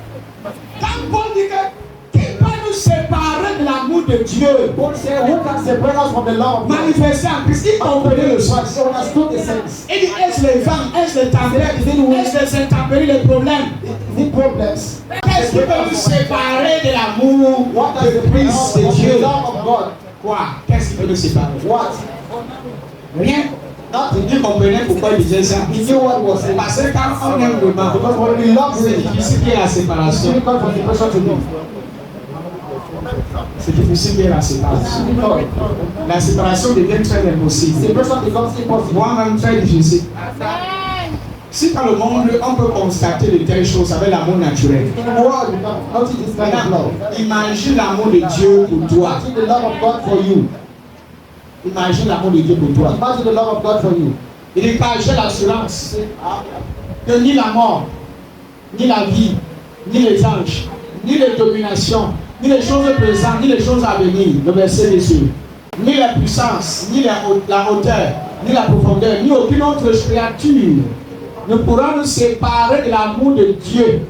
Quand Paul dit que qui peut nous séparer de l'amour de Dieu, Paul said, who can separate us from the love of God? manifesté en Christ, il comprenait le sens. He understood the sense. Il dit, est-ce les vents, est-ce les tempêtes, est-ce les intempéries, les problèmes? The problems. Qu'est-ce qui peut nous séparer de l'amour What does de the Christ, de of Dieu? the love of God? Quoi? Qu'est-ce qui peut nous séparer? What? Rien. Nothing. Dieu comprenait pourquoi il disait ça. He knew what was in. Parce que quand on aime vraiment, Because when we love c'est really, difficile qu'il y ait la it's séparation. difficult for the person to live. C'est difficile qu'il y ait la séparation. Difficult. La séparation devient très impossible. The person becomes impossible. Moi-même très difficile. Si dans le monde, on peut constater de telles choses avec l'amour naturel. In the world, you can notice this kind of love. Maintenant, imagine l'amour de Dieu pour toi. Imagine the love of God for you. Imagine l'amour de Dieu pour toi. Imagine the love of God for you. Il dit car j'ai l'assurance que ni la mort, ni la vie, ni les anges, ni les dominations, ni les choses présentes, ni les choses à venir, le verset dessus, ni la puissance, ni la hauteur, ni la profondeur, ni aucune autre créature ne pourra nous séparer de l'amour de Dieu.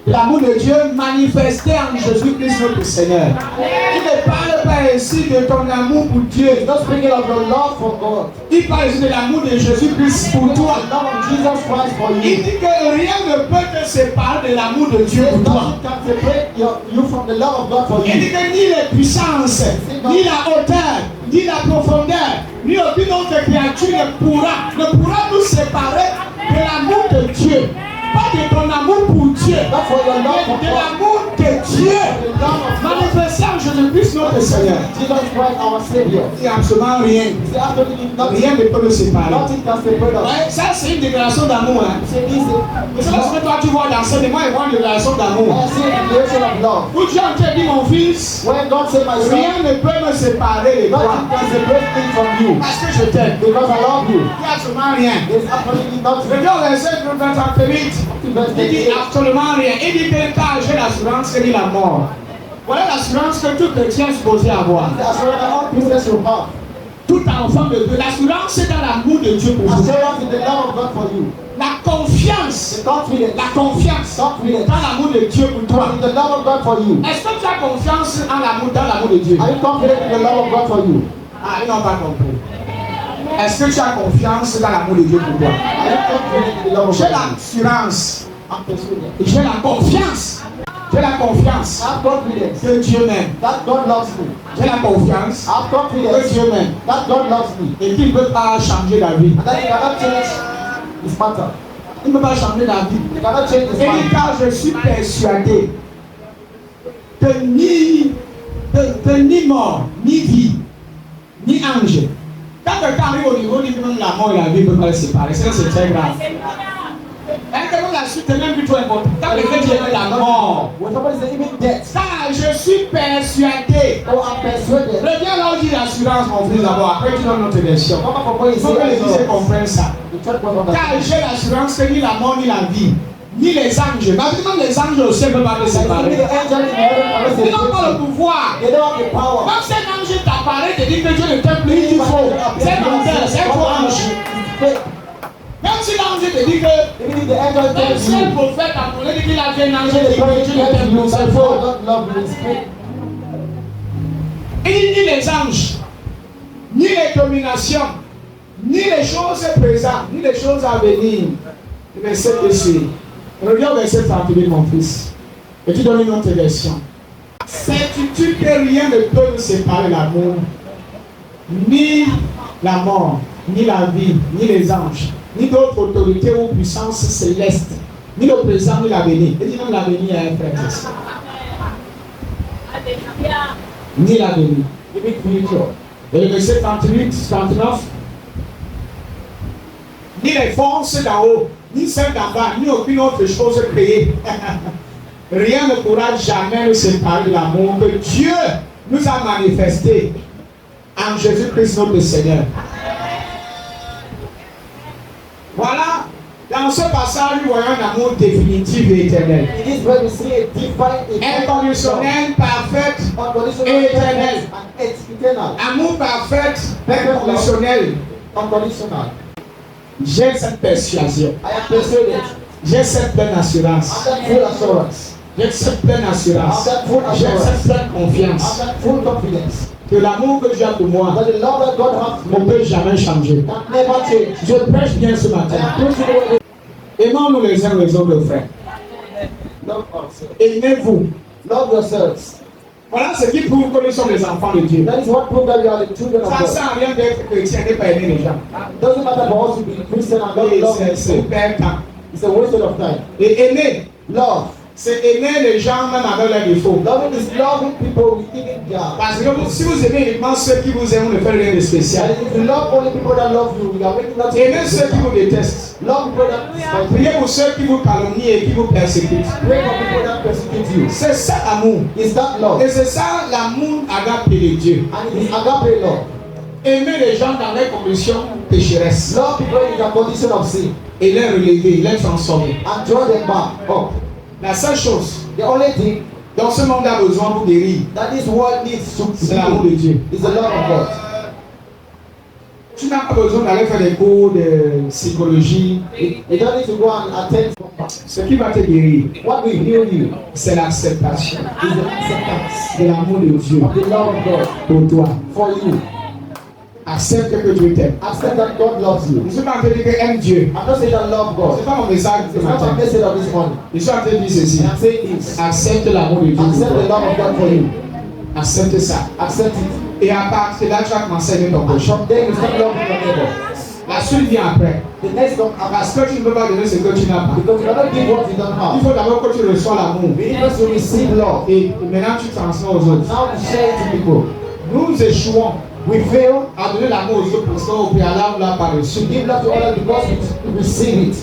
L'amour de Dieu manifesté en Jésus-Christ notre Seigneur. Il ne parle pas ici de ton amour pour Dieu. He's not speaking of your love for God. Il parle ici de l'amour de Jésus-Christ pour toi. The love of Jesus Christ for Il you. dit que rien ne peut te séparer de l'amour de Dieu There's pour toi. nothing can separate you from the love of God for Il dit you. que ni les puissances, ni la hauteur, ni la profondeur, ni aucune autre créature ne pourra nous séparer de l'amour de Dieu. Pas de ton amour pour Dieu, Not for your love for mais de God. l'amour de Dieu The love of God. manifesté en Jésus-Christ notre Seigneur. Jesus Christ our Savior. Il n'y a absolument rien. C'est absolutely nothing. Rien ne peut nous séparer. Nothing can separate us. Ouais, ça, c'est une déclaration d'amour. Hein. C'est this. Mais c'est parce que toi, tu vois l'enseignement et vois une déclaration d'amour. I see the declaration of love. Où Dieu te dit, mon fils, When God said, my son, rien ne peut me séparer de toi. nothing can separate me from you. Parce que je t'aime. Because I love you. Il n'y a absolument rien. There's absolutely Le nothing. Dieu verset 28, il dit absolument rien. Il dit que car j'ai l'assurance que ni la mort. Voilà l'assurance que tout chrétien est supposé avoir. The assurance that all Christians will have. Tout enfant de Dieu. L'assurance c'est dans l'amour de Dieu pour vous. Assurance in the love of God for you. La confiance. The confidence. La confiance Confidence. dans l'amour de Dieu pour toi. In the love of God for you. Est-ce que tu as confiance dans l'amour de Dieu? Are you confident in the love of God for you? Ah, ils n'ont pas compris. Est-ce que tu as confiance dans l'amour de Dieu pour toi? Are you confident in the love of J'ai God? l'assurance. I'm persuaded. J'ai la confiance. J'ai la confiance I have confidence que Dieu m'aime. that God loves me. J'ai la confiance I have que confidence Dieu m'aime. that God loves me. Et qu'il ne peut pas changer la vie. And that He cannot change His matter. Il ne peut pas changer la vie. He cannot change His Et mind. car je suis persuadé que ni mort, ni vie, ni ange. Quand quelqu'un arrive au niveau du même la mort et la vie ne peuvent pas les séparer. C'est très grave. Quand la suite est même plutôt importante. Quand le fait qu'il y ait la mort. When somebody says even death, Car je suis persuadé. oh, I'm persuaded. Reviens là où dit l'assurance, mon fils, d'abord. Après, tu donnes notre version. Come on, for Il faut que les fils comprennent ça. The church was on Car j'ai l'assurance que ni la mort, ni la vie, ni les anges, parce que même les anges aussi ne peuvent pas les séparer. Ils n'ont pas le pouvoir. They don't have the power. Quand cet ange t'apparaît, te dit que Dieu ne t'aime plus, il faut. C'est un menteur, c'est un faux ange. Même si l'ange te dit que Even if the angel même tells si un you, prophète appelé dit qu'il a fait un ange, the dit que Dieu ne prophet t'aime tells you plus, c'est that faux. God don't love you, it's fake. Il dit ni les anges, ni les dominations, ni les choses présentes, ni les choses à venir. Verset 2. Reviens au verset 38, mon fils. Et tu donnes une autre version. Certitude que rien ne peut nous séparer l'amour, ni la mort, ni la vie, ni les anges, ni d'autres autorités ou puissances célestes, ni le présent, ni l'avenir. Et dit même l'avenir à un frère. Ni l'avenir. Even future. Et le verset 38, 39. Ni les forces d'en haut, ni celles d'en bas, ni aucune autre chose créée. Rien ne pourra jamais nous séparer de l'amour que Dieu nous a manifesté en Jésus-Christ notre Seigneur. Voilà, dans ce passage, nous voyons un amour définitif et éternel. In this way we see a divine, Inconditionnel, parfait, unconditional, éternel. and it's eternal. Amour parfait, inconditionnel. Unconditional. J'ai cette persuasion. I am persuaded. J'ai cette pleine assurance. I'm that full assurance. J'ai cette pleine assurance. J'ai cette pleine confiance. I'm that full confidence. Que l'amour que Dieu a pour moi That the love that God has ne peut jamais changer. can never change. Je prêche bien ce matin. Aimons-nous les uns les autres, frères. Love us. Aimez-vous. Love yourselves. Voilà ce qui prouve que nous sommes les enfants de Dieu. That is what proves that you are the children of Ça ne God. sert à rien d'être chrétien et de ne pas aimer les gens. It doesn't matter for us to be Christian and not Et love c'est people. perdre temps. It's a waste of time. Et aimer, Love. c'est aimer les gens même avec leurs défauts. Loving is loving people with even their. Parce que si vous aimez uniquement ceux qui vous aiment, vous ne faites rien de spécial. And if you love only people that love you, you are making nothing. Aimez ceux qui vous détestent. Love people that despise you. Priez pour ceux qui vous calomnient et qui vous persécutent. Pray for people that persecute you. C'est ça l'amour. Is that love? Et c'est ça l'amour agapé de Dieu. And it is agape love. Aimer les gens dans leurs conditions pécheresses Love people in their condition of sin et les relever, les transformer. and draw them back up. La seule chose The only thing dont ce monde a besoin pour guérir, that this world needs to c'est l'amour de see Dieu. is the love of God. Tu n'as pas besoin d'aller faire des cours de psychologie. You don't need to go and attend. Ce qui va te guérir, What will heal you c'est l'acceptation is the acceptance de l'amour de Dieu of the love of God pour toi. for you. Accepte que Dieu t'aime. Accept that God loves you. Je suis pas en train de dire que aime Dieu. I'm not saying that love Ce God. n'est pas mon message ce It's not matin. a message of this morning. Je suis en train de dire ceci. And I'm saying this. Accepte l'amour de Dieu pour Accept the toi. love of God for you. Accepte ça. Accept it. Et à partir de là, tu vas commencer à aimer ton And prochain. from there you start loving your neighbor. La suite vient après. The next don't happen Parce que tu ne peux pas donner ce que tu n'as pas. because you cannot give what you don't Il have. faut d'abord que tu reçois l'amour. We need us to receive love. Et maintenant, tu transmets aux autres. Now we share it to people. Nous échouons We fail à donner l'amour aux autres parce qu'au préalable, on l'a pas to reçu. give love to others because we receive it.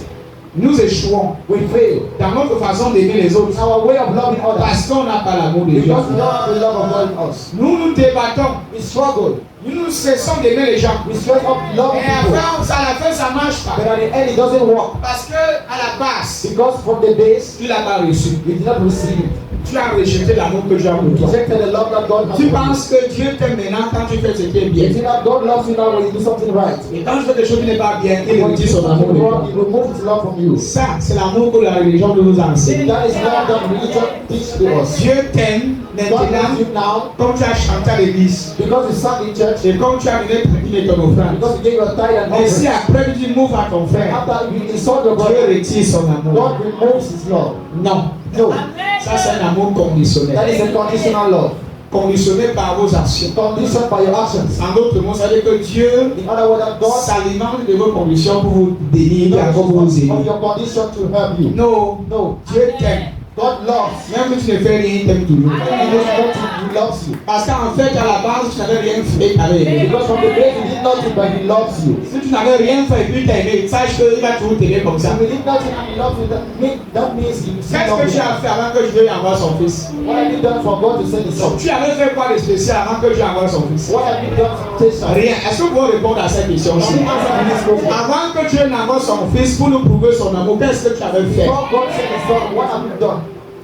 Nous échouons We fail dans notre façon d'aimer les autres in our way of loving others parce qu'on n'a pas l'amour de Dieu. because we don't have the love of God in us. Nous nous débattons. We struggle. Nous cessons d'aimer les gens. We stress up loving Et people. après, à la fin, ça ne marche But pas. at the end it doesn't work Parce que à la base, because from the base tu ne l'as pas reçu. we did not receive it. Tu as rejeté l'amour que Dieu a pour We toi. rejected the love that God has Tu for you. penses que Dieu t'aime maintenant quand tu fais ce qui est You bien. think that God loves you now when you do something right. Et quand tu fais quelque chose qui n'est pas bien, il When you retire do son amour something de toi. wrong, He removes His love from you. Ça, c'est l'amour que la religion nous enseigne. That is love that religion teaches to us. Dieu t'aime God maintenant, loves you now comme tu as chanté à l'église. because you sang in church, Et comme tu as donné ta dîme et ton offrande. because you gave your tithe and Et si offering. après tu dis move à ton frère, After you insult your Dieu brother, retire son amour. God removes His love. Non. No, Ça, c'est un amour conditionnel. that is a conditional love. Conditionné par vos actions. Conditioned by your actions. En d'autres mots, ça veut dire que Dieu In other words, that God s'alimente de vos conditions pour vous bénir et encore vous of aimer. your condition to help you. Non, No, Dieu t'aime. God loves. Même si tu ne fais rien, il t'aime toujours. He doesn't He loves you. Parce qu'en fait, à la base, tu n'avais rien fait, tu avais aimé. Because from the day you did nothing, but He loves you. Si tu n'avais rien fait et puis tu as aimé, sache qu'il va toujours t'aimer comme ça. If you did nothing and He loves you, that means He still Qu'est-ce que loves tu you. as fait avant que Dieu envoie son fils? What have you done for God to send His Son? Tu avais fait quoi de spécial avant que Dieu envoie son fils? What have you done to take something? Rien. Est-ce que vous pouvez répondre à cette question-ci? Can you answer to this question? Avant que Dieu n'envoie son fils pour nous prouver son amour, qu'est-ce que tu avais fait? Before God sent His Son, what have you done?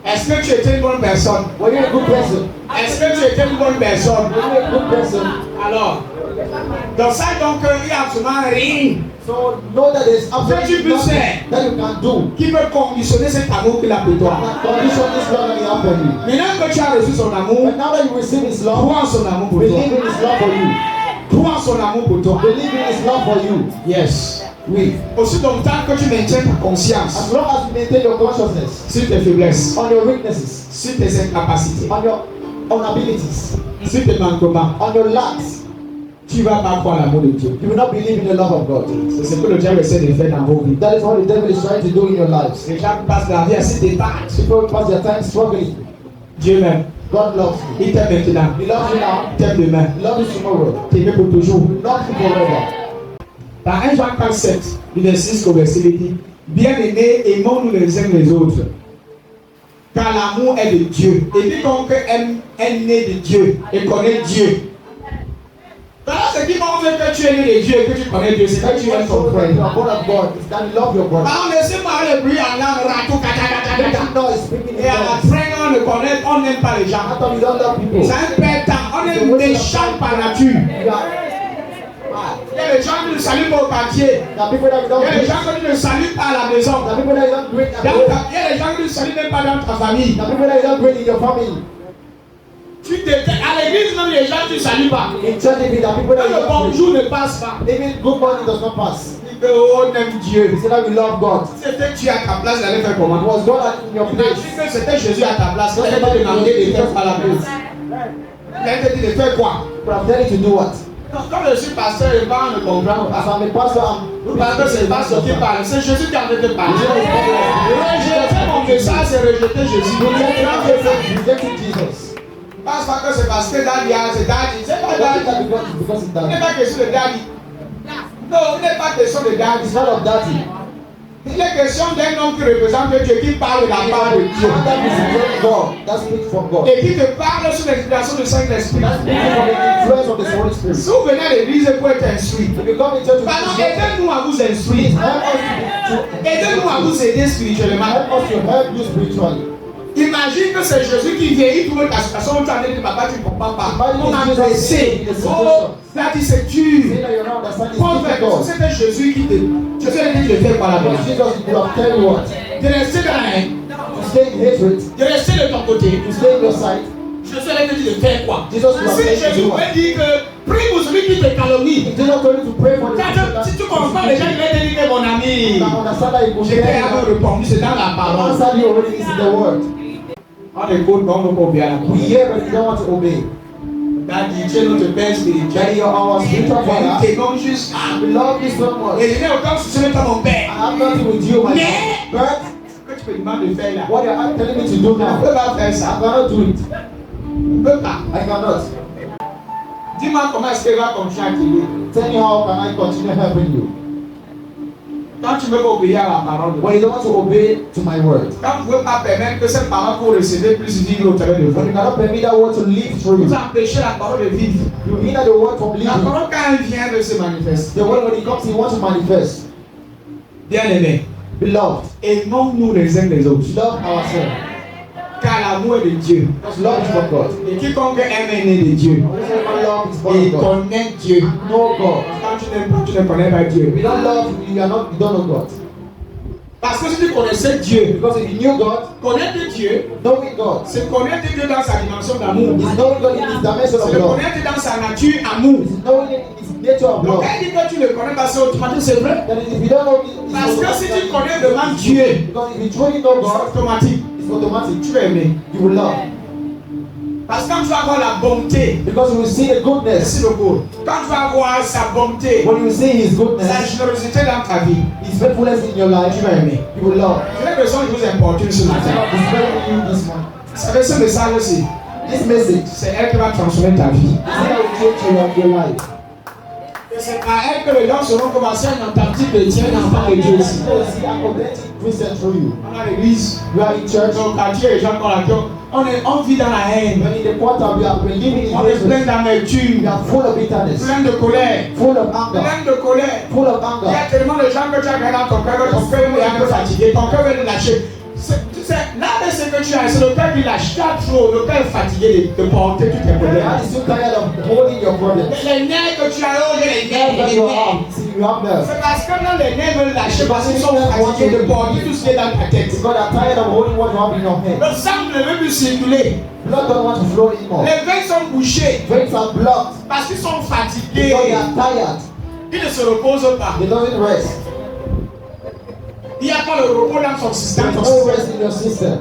Est-ce que tu étais une bonne personne? Were you a good person? Est-ce que tu étais une bonne personne? Were you a good person? Alors, dans ça, donc, il n'y a absolument rien So know that there's absolutely Que tu peux nothing faire. that you can do. qui peut conditionner cet amour qu'il a pour toi. That condition this love that He has for you. Maintenant que tu as reçu son amour, But now that you receive His love, crois en son amour pour toi. believe in His love for you. Crois en son amour pour toi. Believe in His love for you. Yes. Oui. Aussi longtemps que tu maintiens ta conscience As long as you maintain your consciousness sur tes faiblesses, on your weaknesses, sur tes incapacités, on your inabilities, sur tes manquements, on your lacks, tu ne vas pas croire l'amour de Dieu. you will not believe in the love of God. C'est ce que le diable essaie de faire dans vos vies. That is what the devil is trying to do in your lives. Les gens passent la vie à se débattre. People pass their time struggling. Dieu m'aime. God loves you. Il t'aime maintenant. He loves you now. Il t'aime demain. He loves you tomorrow. Il t'aime pour toujours. He loves you forever. Dans 1 Jean 4, 7, du verset 6 au verset 8, dit: Bien-aimés, aimons-nous les uns les autres, car l'amour est de Dieu. Et quiconque aime est né de Dieu et connaît Dieu. Alors, ce qui montre que tu es né de Dieu et que tu connais Dieu, c'est que tu aimes ton frère. You are born of God. It's that you love your brother. Alors, laissez-moi le bruit en langue, ratou, kata, kata, Let kata. him know he's speaking in Et après, on n'aime pas les gens. How come you don't love people? C'est un perdant. On est méchant par nature. You are Il y a des gens qui ne saluent pas au quartier. the people that you Il don't y a des greet. gens qui ne saluent pas à la maison. The people that you don't greet at Il home. y a des gens qui ne saluent même pas dans ta famille. The people that you don't greet in your family. Tu détestes. À l'église, même les gens, tu ne salues pas. In church, if the people that Quand you le don't greet. bonjour ne passe pas, Even good morning does not pass. il dit oh, on aime Dieu. He said that we love God. Si c'était Dieu à ta place, il allait faire It comment? was God in your place. Imagine que c'était Jésus à ta place. Il allait te demander de faire par la place. Il allait te dire de faire quoi? But I'm telling you to do what? Comme je suis pasteur, les gens ne comprennent As pas. I'm a pastor, I'm Parce que c'est pas ce qui parle, c'est Jésus qui en train de parler. Rejeter mon message, c'est rejeter Jésus. rejecting Jesus. Pense pas que c'est parce que Daddy a, c'est Daddy. C'est pas Don't think Daddy. that because it's Il n'est daddy. pas question de Daddy. Non, il n'est pas question de Daddy. It's not of daddy. Il est question d'un homme qui représente Dieu, qui parle de la part de Dieu. That is God. That speaks from God. Et qui te parle sous l'inspiration du Saint-Esprit. That speaks from the influence of the Holy Spirit. Si vous venez à l'église pour être instruit, If you come in church to pardon, be aidez-nous à vous instruire. help us Aidez-nous à vous aider spirituellement. to help you spiritually. Imagine que c'est Jésus qui vient, il trouve ta situation, tu as dit, papa, tu ne comprends pas. On a pressé. Oh, là, dit, c'est Say dur. that you're not understanding Paul it's fait, difficult. c'était Jésus qui te. Jésus a dit de faire par la Because base. Jesus will have tell you what? De rester dans la haine, To stay in hatred, de rester de ton côté. to stay in your side. Jésus a dit de faire quoi? Jesus will have Si tell Jésus you what? veut dire que prie pour celui qui te calomnie. If Jesus told you to pray for the Quand si tu comprends, les gens vont te dire que mon ami, now understand that you je t'ai avant répondu, c'est dans la I parole. answered you already is in the word. On écoute, mais on ne peut pas bien la We hear but we don't want to obey. Daddy, tu es notre père spirituel. Daddy, you're our spiritual Nous father. t'aimons juste. We love you so much. Et je n'ai aucun souci de toi, mon I père. have nothing with you, my Mais- son. But Ce que tu me demandes de faire là, what you're telling me to do tu ne now, peux pas faire I ça. cannot do it. Tu ne peux pas. I cannot. Dis-moi comment est-ce qu'elle va continuer à t'aider. Tell me how can I continue helping you Quand tu ne veux pas obéir à la parole de Dieu. when you don't want to obey to my word. Quand vous ne pouvez pas permettre que cette parole que vous recevez puisse vivre au travers de When you vous. cannot permit that word to live through Vous you. empêchez la parole de vivre. You hinder the word from La living. parole, quand elle vient, elle se manifeste. The word when it comes, it wants to manifest. Bien-aimés, Beloved, aimons-nous les uns les autres. love ourselves. Car l'amour est de Dieu. Because love is from God. Et quiconque aime est né de Dieu. Whoever love is born Et of God. connaît Dieu. Know God. Quand tu ne connais pas Dieu. If you don't love, you don't know God. Parce que si tu connaissais Dieu, Because if you knew God, connaître Dieu, knowing God c'est connaître Dieu dans sa dimension d'amour. is knowing God in His dimension C'est of le love. connaître dans sa nature amour. It's knowing it in His nature of Donc love. quand il dit que tu ne connais pas, c'est automatique, c'est vrai. That is, if you don't know it, it's Parce que si tu automatic. connais vraiment Dieu, Because if you truly know c'est God, automatique. it's automatic. Tu vas aimer. You will love. Parce que quand tu vas avoir la bonté, Because you will see the goodness. merci beaucoup. Quand tu vas avoir sa bonté, When you see His sa goodness, générosité dans ta vie, His faithfulness in your life, tu vas aimer. you will love. J'ai l'impression que je vous importune ce I matin. cannot describe you this one. Vous savez ce message aussi. This message, c'est elle qui va transformer ta vie. this is how you change your life. Et c'est par elle que les gens seront commencés à entendre chrétien, enfant de Dieu aussi. You will see a complete Christian through you. On a l'église, You are in church. dans le quartier, les gens sont là. On vit dans la haine. When in the quarter, we are living in On est plein hatred. d'amertume, We are full of bitterness, plein de colère, full of anger, plein de colère. full of Il y a anger. tellement de gens que tu as gagné dans ton cœur, que ton cœur est un peu fatigué, ton cœur veut lâcher. Tu sais, là, ce que tu as, c'est le cœur qui lâche. Tu as trop, le cœur est fatigué de porter tous tes problèmes. God is so tired of holding your problems. Les nerfs que tu as, oh, j'ai les Nerves nerfs, that les you nerfs. have, see, you have nerves. C'est parce que non, les nerfs veulent lâcher parce qu'ils sont fatigués de porter tout ce qui est dans ta tête. God are tired of holding what you have in your hand. Le sang ne veut plus circuler. Blood don't want to flow anymore. Les veines sont bouchées Veins are blocked parce qu'ils sont fatigués. because they are tired. Ils ne se reposent pas. They don't rest. Il n'y a pas le repos dans son système. There's no rest in your system.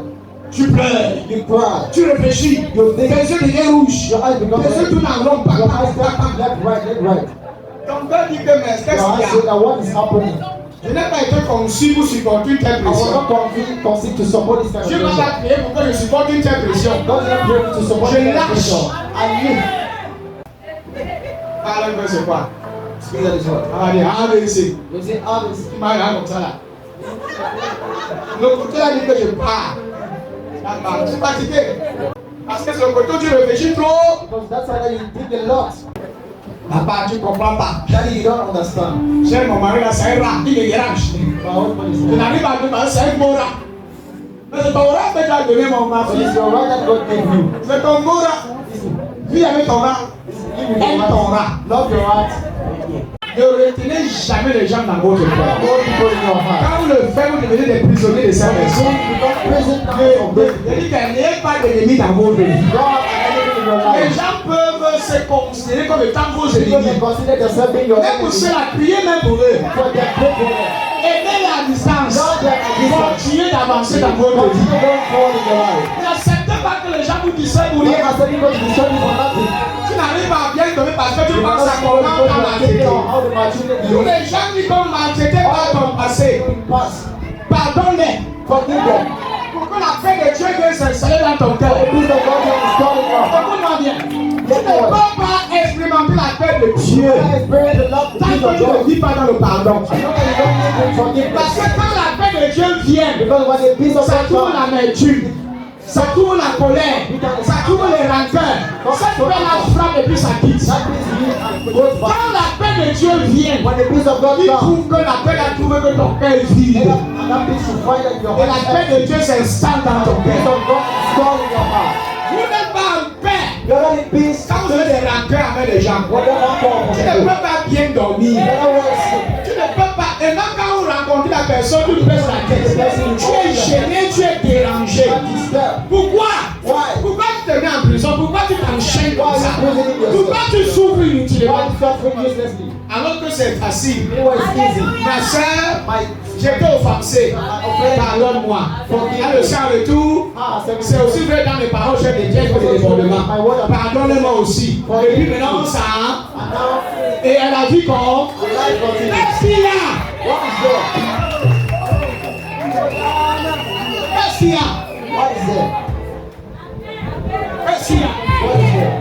Tu pleures, You cry. tu réfléchis, You think. tes yeux deviennent rouges, Your eyes become tes yeux red. tournent en rond, Your eyes turn left, right. Ton cœur dit que mais qu'est-ce Your eyes qu'il say y a? that what is happening? Je n'ai pas été conçu pour supporter une telle I was pression. not conceived to support this kind of Dieu m'a pressure. pas créé pour que je supporte une telle pression. God didn't pray me to support Je this kind of lâche. pressure. I live. Parle un peu, c'est quoi? Speak that is what. On va dire AVC. You say others. Tu m'as regardé comme ça là. Le côté là dit que je pars. Je suis fatigué. Parce que c'est le côté où tu réfléchis trop. Because that's why you think a lot. Papa, tu ne comprends pas. Daddy, you don't understand. J'ai mon mari là, c'est un rat, il est hiérarche. My husband is Je there. n'arrive pas à dire, c'est un beau rat. Mais c'est ton rat que tu as donné ma But fille. it's your right that God gave you. C'est ton beau rat. Vis avec ton rat. Live with your Aime ton heart. rat. Love your heart. Ne retenez jamais les gens dans votre Don't cœur. hold people in your heart. Quand vous le faites, vous devenez des prisonniers de cette personne. You become prisoner of God. Je dis qu'il n'y a pas d'ennemis dans votre vie. God has enemy in your Les life. gens peuvent se considérer comme étant vos People may ennemis. consider themselves being your Même pour enemy. cela, priez même pour eux. For their good for them. Aimez-les à distance. Love them at distance. Continuez d'avancer dans votre vie. Continue going forward in your life. N'acceptez pas que les gens vous disent ça pour Don't rien. accept people to destroy you for nothing. Tu n'arrives pas à bien donner parce que tu You will penses not à follow comment because t'as you are thinking maltraité. of how they maltreated Tous you. les gens qui t'ont maltraité par ton passé, Past. pardonne-les. Forgive them. Pour que la paix de Dieu vienne s'installer dans ton cœur. The peace of God is installed in your heart. Écoute-moi bien. Tu ne peux pas expérimenter la paix de Dieu You can experience the love, the tant peace que of tu ne God. vis pas dans le pardon. As long as you don't live in Parce forgiveness. que quand la paix de Dieu vient, Because when the peace of ça God tourne comes, l'amertume, ça tourne la colère, ça tourne les rancœurs. Cette paix-là frappe et puis ça quitte. that peace leaves and goes back. Quand la paix de Dieu vient, When the peace of God il comes, trouve que la paix a trouvé que ton cœur est vide. and that peace will find that your Et la heart is paix de empty. Dieu s'installe dans ton The peace cœur. of God is installed in your heart. Vous n'êtes pas en paix You're not in peace. quand vous avez des rancœurs avec les gens. What don't want for Tu ne people. peux pas bien dormir. You don't want to sleep. Tu ne peux pas. Et même quand vous rencontrez la personne, tu lui baisses la tête. Tu es gêné, tu es dérangé. Not disturb. Pourquoi? Why? Pourquoi tu te mets en prison? Pourquoi tu t'enchaînes comme Why ça? are you imprisoning yourself? Pourquoi tu souffres Why inutilement? are you suffering uselessly? Alors que c'est facile. It was easy. Ma soeur, My j'étais offensé. Pardonne-moi. Elle le sait en retour. C'est aussi vrai dans les paroles, j'ai des pièges et des débordements. Pardonne-moi aussi. Et puis maintenant, on s'en. And now Et elle a dit qu'on. the life continues. Qu'est-ce qu'il y a? What is there? Qu'est-ce qu'il y a? What is there? Qu'est-ce qu'il y a? What is there?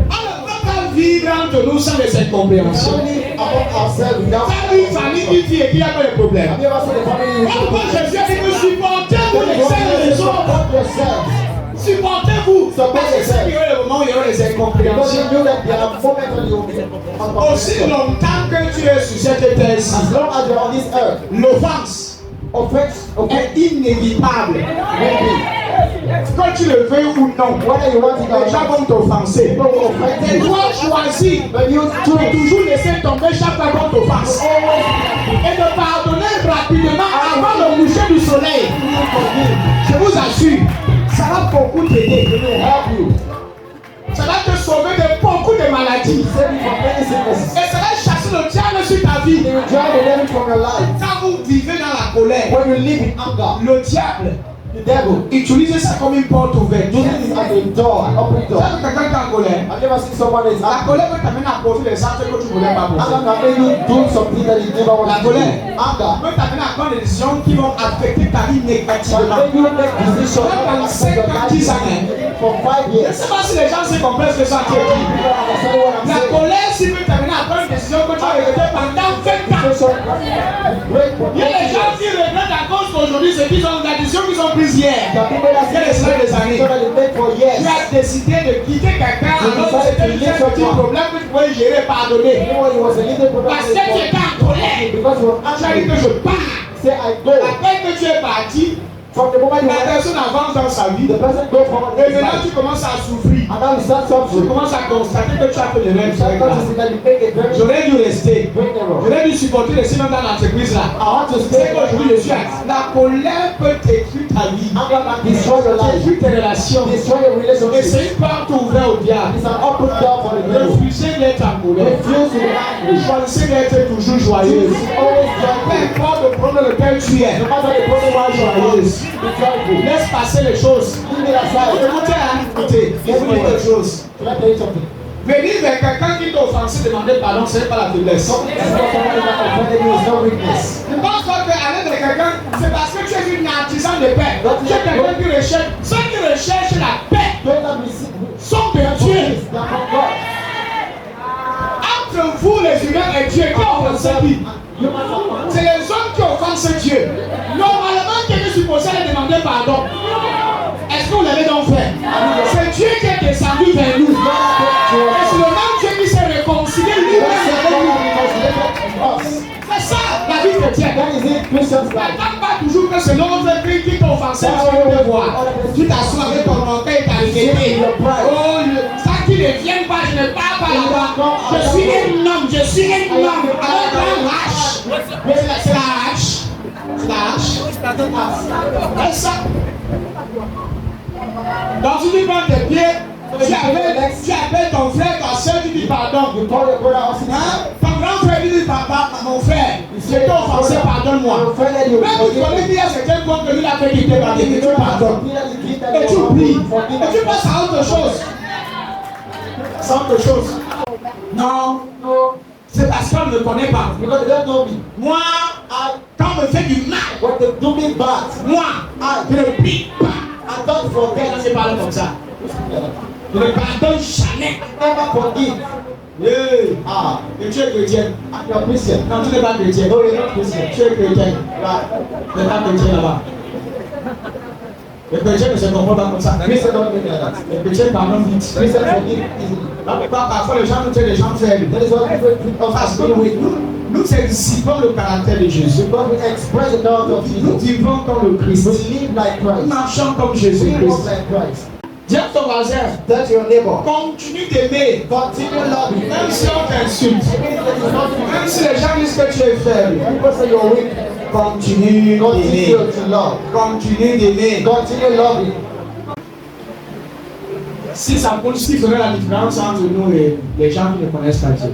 On ne peut pas vivre entre nous sans les incompréhensions. Only among ourselves without. Quand une famille qui vit et qui a pas de problème. Have you ever seen a family with Pourquoi Jésus a dit que supportez-vous les uns et les autres? support yourselves? Supportez-vous. Parce que c'est qu'il y aura le moment où il y aura les Because incompréhensions. you know that there are moments when you will be Aussi longtemps que tu es sur cette terre-ci, as long as you're on this earth, l'offense offense est inévitable. will be. Que tu le veuilles ou non, Whether you want it or les gens not, vont t'offenser. people will offend Tu you. dois choisir But you de choose toujours laisser tomber chaque fois qu'on t'offense always et de pardonner rapidement avant le coucher du soleil. forgive. Je vous assure, ça va beaucoup t'aider. It will help you. Ça va te sauver de beaucoup de maladies. Save you from many sicknesses. Et ça va chasser le diable sur ta vie. It will drive the devil from your life. Quand vous vivez dans la colère, When you live in anger, le diable the devil utilisait ça comme une porte ouverte. uses it as a door, an open door. Ça, quelqu'un qui est en colère. Have you ever seen someone that is La angry? colère peut t'amener à poser des actes que tu ne voulais pas poser. Anger can make you do something that you never want La to do. colère Anger peut t'amener à prendre des décisions qui vont affecter ta vie can négativement. make you make decisions that Pendant will affect 5 your ans, life 10 années. for 5 Je ne years. sais pas si les gens se comprennent ce que ça How dit. many people understand what I'm La saying? colère, si peut t'amener à prendre une décision que tu as regrettée pendant 20 ans. Decision great for Il y a des gens qui regrettent à cause qu'aujourd'hui, c'est qu'ils ont la décision qu'ils ont prise hier. The people that Il y a des années, des années. decision that they make for years. Tu as décidé de quitter quelqu'un alors que c'était juste un petit problème que tu pouvais gérer et pardonner. You know, it was a little problem Parce que tu étais en colère. because you were Tu as dit angry. que je pars. Say I go. Après que tu es parti, From the moment you la were personne avance dans sa vie. the person go forward Et in his maintenant, life. tu commences à souffrir. And now you start Tu suffering. commences à constater que tu as fait des rêves sur Sometimes you see that you make a very J'aurais dû rester. great error. J'aurais dû supporter les semaines dans l'entreprise là. I want to C'est stay qu'aujourd'hui je suis à... La colère peut détruire ta vie. Anger can destroy your life, Détruire tes relations. destroy your Et relationship. c'est une porte ouverte au diable. It's an open door for the devil. Refusez d'être en colère. Refuse to be angry. Choisissez d'être toujours joyeuse. Always Peu joyful. importe le problème lequel tu es. No matter the problem Sois joyeuse. be joyful. Laisse passer les choses. Leave it aside. Écoutez, écoutez. Il faut dire quelque chose. Can I tell you something? Venir vers quelqu'un qui t'a offensé, demander pardon, ce n'est pas la faiblesse. Something that's not someone that offended you is no weakness. Je pense pas qu'aller vers quelqu'un, c'est parce que tu es une artisan de paix. Tu es quelqu'un qui recherche. Ceux qui recherchent la paix Don't let me see. sont de Dieu. They are from God. Entre vous, les humains et Dieu, qui ont offensé qui? Humans are from C'est les hommes qui offensent Dieu. Normalement, qui est supposé aller demander pardon. Est-ce que vous l'avez donc fait? C'est Dieu qui est descendu vers nous. Et c'est le même Dieu qui s'est réconcilié lui-même avec nous. C'est ça la vie chrétienne. That is it, Christians life. N'attends pas toujours que c'est l'autre qui t'a offensé, tu viens te voir. Tu t'assois avec ton orgueil et ta vérité. Oh, ça qui ne vient pas, je ne parle pas là-bas. Je suis un homme, je suis un homme avec un hache. C'est la hache. C'est la hache. C'est ça. Donc tu dis pas tes pieds, tu appelles ton frère, ta soeur, tu dis pardon. You call your brother or sister. Hein? Ton grand frère dit papa, mon frère, je t'ai offensé, pardonne-moi. Your friend that you Même tu connais qu'il y a certains points que lui a fait quitter par des tu pardonnes. Et tu oublies. Et tu passes à autre chose. C'est autre chose. Non. C'est parce qu'on ne me connaît pas. Because they don't know me. Moi, quand on me fait du mal, When they do me bad, moi, je ne prie pas. I don't forget. Quand je parle comme ça, je ne pardonne jamais. Never forgive. Yeah. Ah, Et tu es chrétien. and you're Christian. Non, tu n'es pas chrétien. No, you're not Christian. Tu es chrétien. Tu n'es pas chrétien là-bas. Les chrétiens ne se comportent pas comme ça. Christian don't think like that. Les chrétiens pardonnent vite. Christian forgive easily. Parfois les gens nous tiennent des gens faibles. That is why people treat us Parce as que being weak. nous exhibons le caractère de Jésus. Because we express the character of Nous Jesus. vivons comme le Christ. We live like Nous Christ. marchons comme We Jésus-Christ. walk like Christ. Dis à ton voisin, Tell your neighbor. continue d'aimer. Continue loving. Même si on t'insulte. Even if it is not Même si les gens disent que tu es faible. people say you're weak, Continue continue d'aimer. to love. Continue d'aimer. Continue loving. Si ça compte, ce qui ferait la différence entre nous et les gens qui ne connaissent pas Dieu.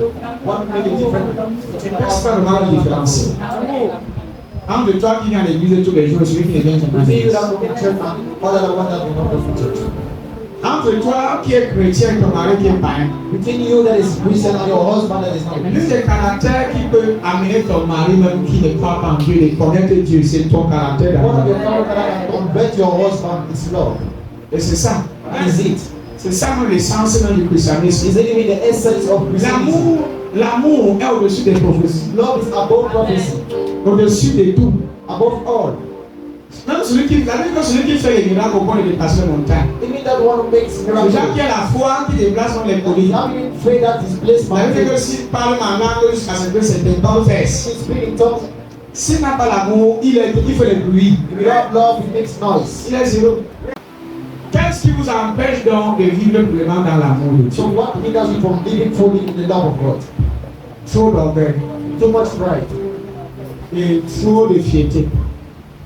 What make a difference? C'est pas vraiment la différence. Entre toi qui viens à l'église tous les jours et celui qui ne vient jamais à See you l'église. that go to church and other than one that will not go to church. Entre toi qui es chrétien et ton mari qui est païen. Between you that is Christian and your husband that is not L'un Christian. des caractères qui peut amener ton mari même qui ne croit pas en Dieu de connaître Dieu, c'est ton caractère One of d'amour. your character that can convert your husband is love. Et c'est ça. That is it. C'est ça même l'essence même du christianisme. Is it even the essence of Christianity? L'amour est au-dessus des prophéties. Love is above prophecy, Au-dessus de tout. above all. Même celui qui, la même que celui qui fait les miracles au point de dépasser les montagnes. Even that one who makes Les gens qui miracles. ont la foi, qui déplacent dans les collines. Not even faith that displays Ça veut dire que mountains. s'il parle en langue jusqu'à ce que c'est un temps verse. He speaks in tongues. S'il n'a pas l'amour, il fait le bruit. If you have love, it makes noise. Il est zéro. Qu'est-ce qui vous empêche donc de vivre vraiment dans l'amour de Dieu? So what hinders you from living fully in the love of God? Trop d'orgueil Too much pride. et trop de fierté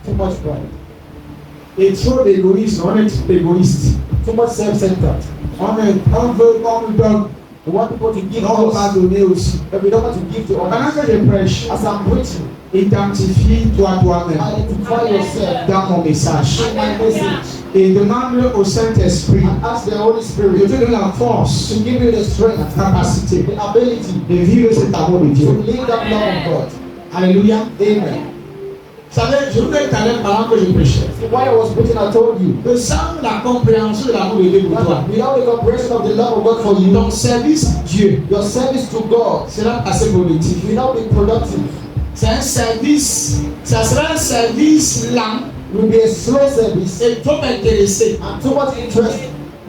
Too much pride. et trop d'égoïsme. On est égoïste. Too much self-centered. On nous donne We want people to give Donc on va us, donner aussi. but we don't want to give to Pendant others. que je prêche, As I'm preaching, identifie-toi toi-même identify yourself dans mon message. in my message Et demande au Saint-Esprit and ask the Holy de Spirit te donner la force, to give you the strength, la capacité the ability de vivre cet amour de to Dieu. live that love of God. Alléluia. Amen. Vous savez, je vous ai parlé pendant que je prêchais. So while I was preaching, I told you Que sans la compréhension de l'amour de Dieu pour toi, that without the comprehension of the love of God for you, ton service à Dieu your service to God sera assez productif. will not be productive. C'est un service, ça sera un service lent It will be a slow service et trop intéressé. and too much interest.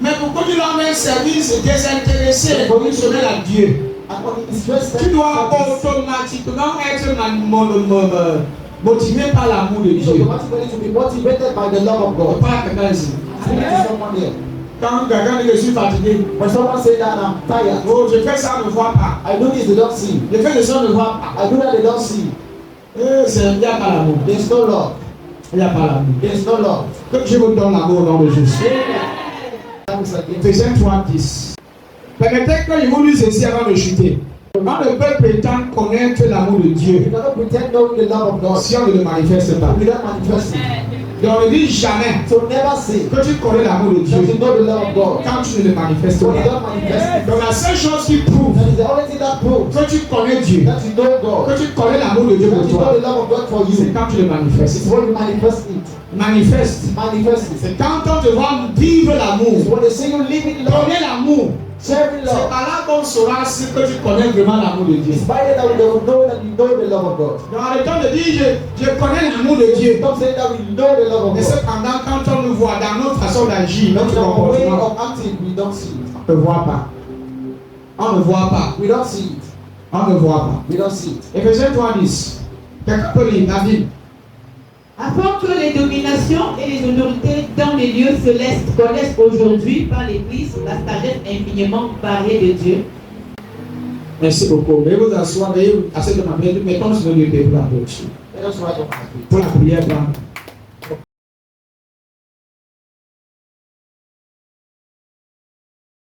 Mais pour que tu aies un service désintéressé et conditionnel à Dieu, And when it is just tu dois automatiquement être motivé par l'amour de you Dieu. automatically to be motivated by the love of On God. parle à quelqu'un ici. Speak to someone here. Quand quelqu'un dit que je suis fatigué, When someone say that I'm tired, oh, je fais ça, on ne voit pas. I do this, they don't see. Je fais ça, on ne voit pas. I do that, they don't see. Il n'y a pas l'amour. There's no love. Il n'y a pas l'amour. There's no love. Que Dieu vous donne l'amour au nom de Jésus. Thanks again. Ephésiens 3:10. Permettez que je vous dise ceci avant de chuter. Quand le peuple prétend connaître l'amour de You Dieu, cannot pretend knowing the love of God si on ne le manifeste pas. without manifesting. Donc ne dis jamais So never say que tu connais l'amour de that you Dieu know the love of God quand tu ne le manifestes when you pas. don't manifest it. Donc la seule chose qui prouve That is the only thing that proves que tu connais Dieu, that you know God, que tu connais l'amour de Dieu that pour you know toi, the love of God for c'est you. quand tu le It's manifestes. when you manifest it. Manifeste. Manifest it. C'est quand on te voit vivre l'amour, It's when they say you live in love, donner l'amour. sharing C'est love. par là qu'on saura si que tu connais vraiment l'amour de Dieu. It's by that we will know that you know the love of God. Donc arrêtons de dire je connais l'amour de Dieu. Stop saying that we know the love of Et God. cependant, quand on nous voit dans notre façon d'agir, But notre in our way comportement, of acting, we don't see it. on ne voit pas. On ne voit pas. We don't see it. On ne voit pas. We don't see it. Éphésiens 3:10. Quelqu'un peut lire, David. Afin que les dominations et les autorités dans les lieux célestes connaissent aujourd'hui par l'Église la sagesse infiniment variée de Dieu. Merci beaucoup. Veuillez vous asseoir, veuillez assez de ma mettons sur le lieu de pour la Let us rise up. pour la prière.